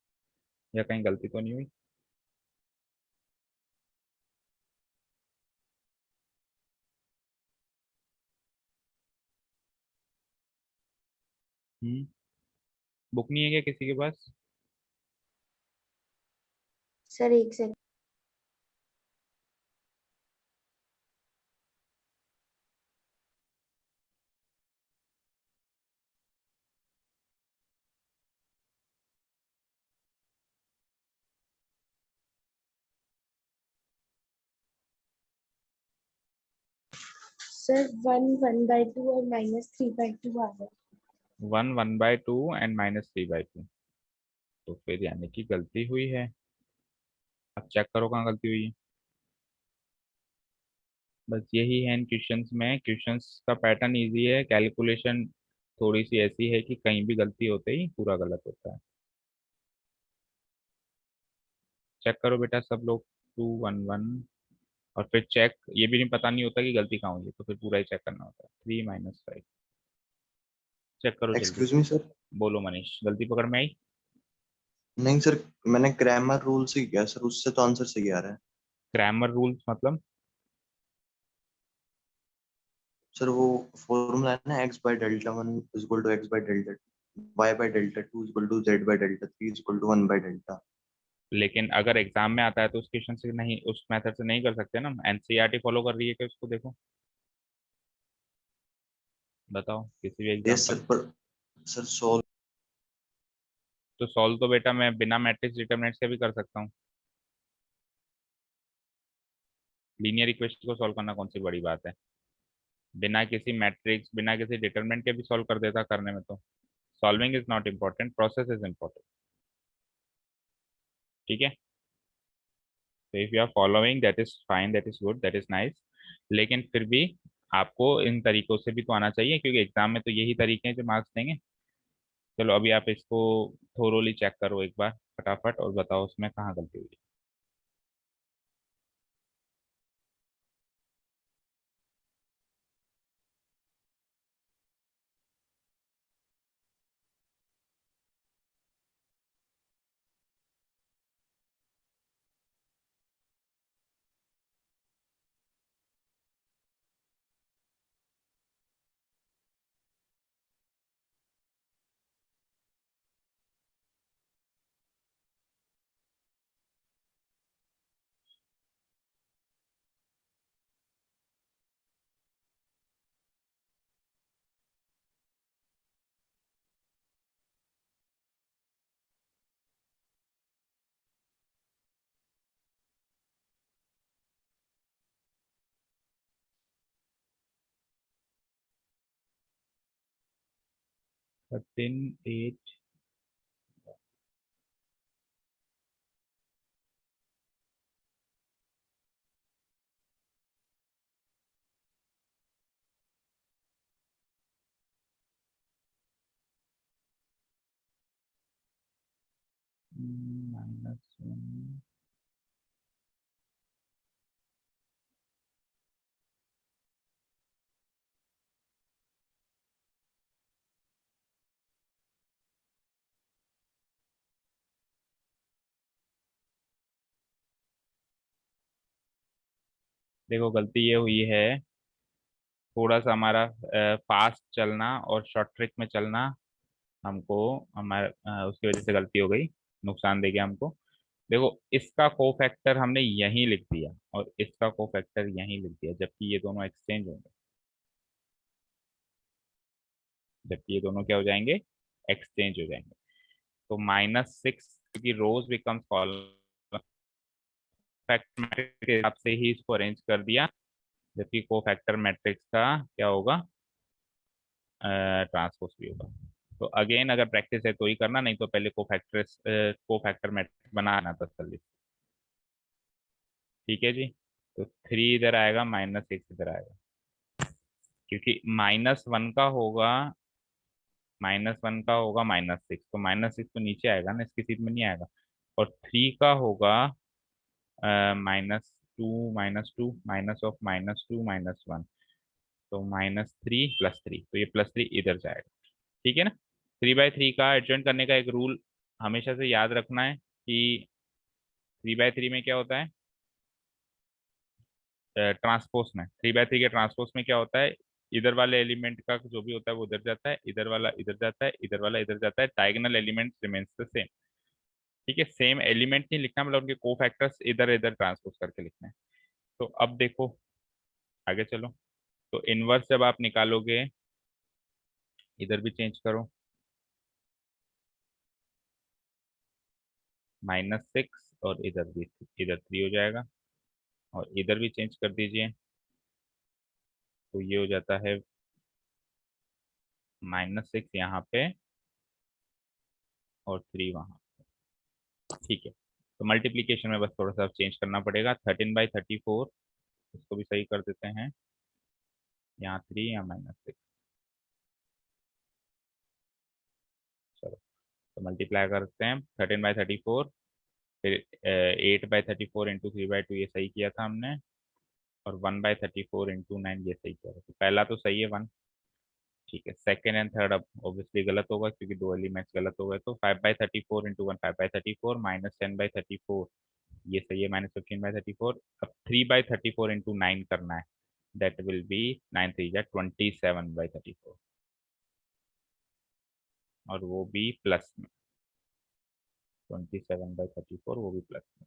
या कहीं गलती तो नहीं हुई? बुक नहीं है क्या किसी के पास? सर एक सेकंड। सर 1/2 और -3/2 आ गया। 1/2 एंड -3/2, तो फिर यानी कि गलती हुई है। अब चेक करो कहाँ गलती हुई है। बस यही है इन क्वेश्चंस में, क्वेश्चंस का पैटर्न इजी है, कैलकुलेशन थोड़ी सी ऐसी है कि कहीं भी गलती होते ही पूरा गलत होता है। चेक करो बेटा सब लोग, 2 1 1, और फिर चेक, ये भी नहीं पता नहीं होता कि गलती कहाँ हुई है, तो फिर पूरा ही चेक करना होता है, 3 - 5। चेक करो जल्दी। Excuse me sir. बोलो मनीष, गलती पकड़ में आई? नहीं सर, मैंने ग्रामर रूल से किया सर, उससे तो आंसर सही आ रहा है। ग्रामर रूल्स मतलब? सर वो फॉर्मूला है ना, x by delta 1 is equal to x by delta, y by delta 2 is equal to z by delta 3 is equal to 1 by delta. लेकिन अगर एग्जाम में आता है तो उस क्वेश्चन से नहीं, उस मेथड से नहीं कर सकते ना, एनसीईआरटी फॉलो कर रही है कि उसको देखो, बताओ किसी भी यस एग्जांपल। सर, पर सर सॉल्व। तो सॉल्व तो बेटा मैं बिना मैट्रिक्स डिटरमिनेंट्स के भी कर सकता हूँ, लीनियर इक्वेशन को सॉल्व करना कौन सी बड़ी बात है, बिना किसी मैट्रिक्स बिना किसी डिटरमिनेंट के भी सॉल्व कर देता करने में तो। Solving is not important, process is important. ठीक है, तो if you are following that is fine, that is good, that is nice, लेकिन फिर भी आपको इन तरीकों से भी तो आना चाहिए, क्योंकि एग्जाम में तो यही तरीके हैं जो मार्क्स देंगे। चलो अभी आप इसको थोरोली चेक करो एक बार फटाफट, और बताओ उसमें कहाँ गलती हुई। 13, 8, -1. देखो गलती ये हुई है, थोड़ा सा हमारा फास्ट चलना और शॉर्ट ट्रिक में चलना हमको हमारा उसकी वजह से गलती हो गई, नुकसान दे गया हमको। देखो इसका कोफैक्टर हमने यहीं लिख दिया और इसका कोफैक्टर यहीं लिख दिया, जबकि ये दोनों एक्सचेंज होंगे, जबकि ये दोनों क्या हो जाएंगे, एक्सचेंज हो जाएंगे। तो -6 क्योंकि रोज बिकम्स कॉलम, फैक्टर मैट्रिक्स के हिसाब से ही इसको अरेंज कर दिया, जबकि कोफैक्टर मैट्रिक्स का क्या होगा, ट्रांसपोज भी होगा। तो अगेन अगर प्रैक्टिस है तो ही करना, नहीं तो पहले कोफैक्टर मैट्रिक्स बनाना तसल्ली से। ठीक है जी। तो 3 इधर आएगा, -6 इधर आएगा, क्योंकि -1 का होगा, -6, तो -6 तो नीचे आएगा ना, इसकी सीट में नहीं आएगा। और 3 का होगा -2, -2, -2, -1, तो -3 +3, तो ये +3 इधर जाएगा। ठीक है ना। 3/3 का एडजॉइंट करने का एक रूल हमेशा से याद रखना है कि 3/3 में क्या होता है, ट्रांसपोज में 3/3 के ट्रांसपोज में क्या होता है, इधर वाले एलिमेंट का जो भी होता है वो उधर जाता है, इधर वाला इधर जाता है, इधर वाला इधर जाता है, diagonal element remains the same. ठीक है, सेम एलिमेंट नहीं लिखना, मतलब उनके कोफैक्टर्स इधर इधर ट्रांसपोज करके लिखना है। तो अब देखो आगे चलो, तो इनवर्स जब आप निकालोगे, इधर भी चेंज करो, -6 और इधर भी, इधर 3 हो जाएगा, और इधर भी चेंज कर दीजिए, तो ये हो जाता है -6 यहाँ पे और 3 वहाँ। ठीक है, तो मल्टीप्लीकेशन में बस थोड़ा सा चेंज करना पड़ेगा, 13/34 इसको भी सही कर देते हैं, यहाँ 3 या -6। चलो, तो मल्टीप्लाई करते हैं, 13/34, फिर 8/34 इंटू 3/2, ये सही किया था हमने, और 1/34 इंटू 9 ये सही किया था, तो पहला तो सही है 1। ठीक है, सेकेंड एंड थर्ड अब ऑब्वियसली गलत होगा क्योंकि दो एलिमेंट्स गलत हो गए, तो 5/34 इंटू 1 5/34, -10/34 ये सही है, -15/34। अब 3/34 इंटू 9 करना है, दैट विल बी 9 3 जा 27/34, और वो भी प्लस में, 27/34 वो भी प्लस में।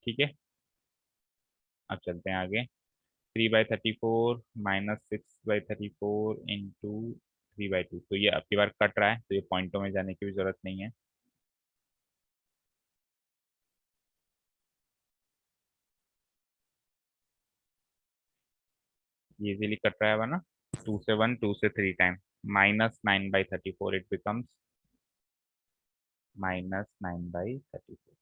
ठीक है, अब चलते हैं आगे, 3/34 -6/34 इंटू 3/2, तो ये अब की बार कट रहा है, तो ये पॉइंटों में जाने की भी जरूरत नहीं है। ये इजीली कट रहा है वरना, 2 से 1, 2 से 3 टाइम, -9/34 इट बिकम्स -9/34,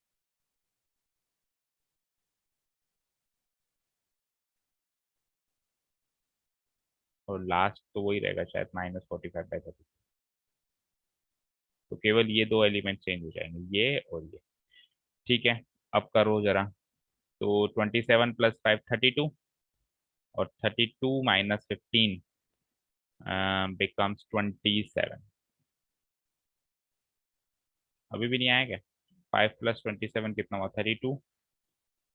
और लास्ट तो वही रहेगा शायद, -45/34। तो केवल ये दो एलिमेंट चेंज हो जाएंगे, ये और ये। ठीक है, अब करो जरा, तो 27 + 5 32, और 32 - 15 बिकम्स 27। अभी भी नहीं आया क्या, 5 + 27 कितना हुआ, 32,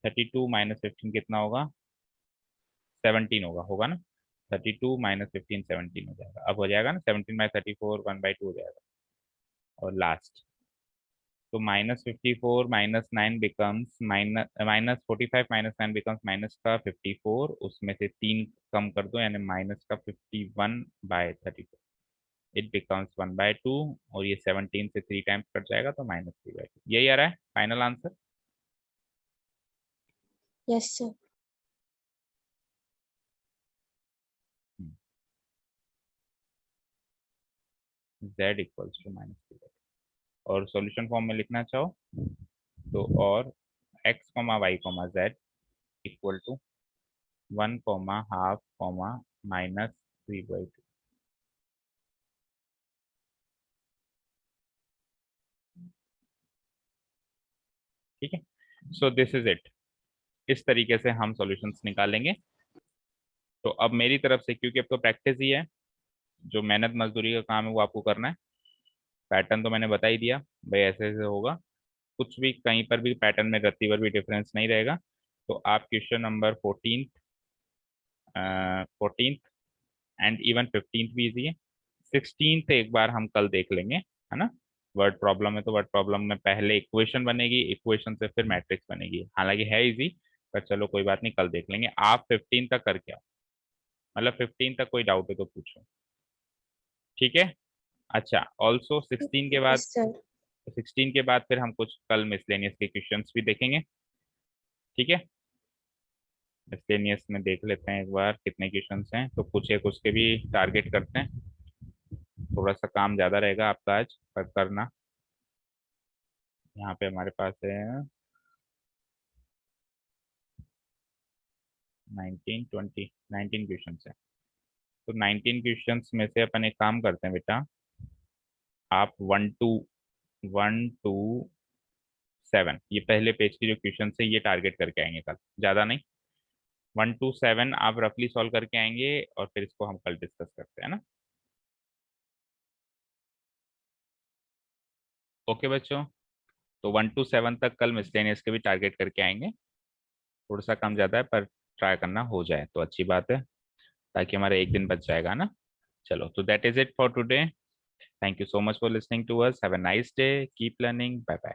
32 - 15 कितना होगा, 17 होगा, होगा ना, 32 - 15 17 हो जाएगा, अब हो जाएगा ना, 17/34 1/2 हो जाएगा। और लास्ट, तो -54 - 9 बिकम्स -45 - 9 बिकम्स माइनस का 54, उसमें से 3 कम कर दो, यानी -51/34, इट बिकम्स 1/2, और ये 17 से 3 टाइम्स कट जाएगा, तो -3/2। यही आ रहा है final answer. Yes sir. z equals to -3z। और सॉल्यूशन फॉर्म में लिखना चाहो तो और x, y, z equal to 1, ½ -3/2। ठीक है, सो दिस इज इट। इस तरीके से हम सॉल्यूशंस निकालेंगे। तो अब मेरी तरफ से, क्योंकि अब तो प्रैक्टिस ही है, जो मेहनत मजदूरी का काम है वो आपको करना है। पैटर्न तो मैंने बता ही दिया भाई, ऐसे ऐसे होगा। कुछ भी कहीं पर भी पैटर्न में रत्ती भर भी डिफरेंस नहीं रहेगा। तो आप question number 14th and even 15th भी इजी है। 16th एक बार हम कल देख लेंगे, है ना। वर्ड प्रॉब्लम है तो वर्ड प्रॉब्लम में पहले इक्वेशन बनेगी, इक्वेशन से फिर मैट्रिक्स बनेगी। हालांकि है इजी, पर चलो कोई बात नहीं, कल देख लेंगे। आप 15 तक करके आओ, मतलब 15 तक कोई डाउट है तो पूछो, ठीक है। अच्छा, ऑल्सो 16 के बाद, यस सर। 16 के बाद फिर हम कुछ कल मिसलेनियस के क्वेश्चंस भी देखेंगे, ठीक है। मिसलेनियस में देख लेते हैं एक बार कितने क्वेश्चंस हैं, तो कुछ एक उसके भी टारगेट करते हैं। थोड़ा सा काम ज्यादा रहेगा आपका आज, पर करना। यहाँ पे हमारे पास है 19 क्वेश्चन है। तो 19 क्वेश्चंस में से अपन एक काम करते हैं बेटा, आप 1 to 7 ये पहले पेज के जो क्वेश्चन है ये टारगेट करके आएंगे कल, ज्यादा नहीं। 1 to 7 आप रफली सॉल्व करके आएंगे और फिर इसको हम कल डिस्कस करते हैं ना। ओके बच्चों, तो 1 to 7 तक कल मिसलेनियस के भी टारगेट करके आएंगे। थोड़ा सा कम ज्यादा है, पर ट्राई करना हो जाए तो अच्छी बात है, ताकि हमारा एक दिन बच जाएगा ना। चलो, तो that is it for today. Thank you so much for listening to us. Have a nice day, keep learning, bye bye.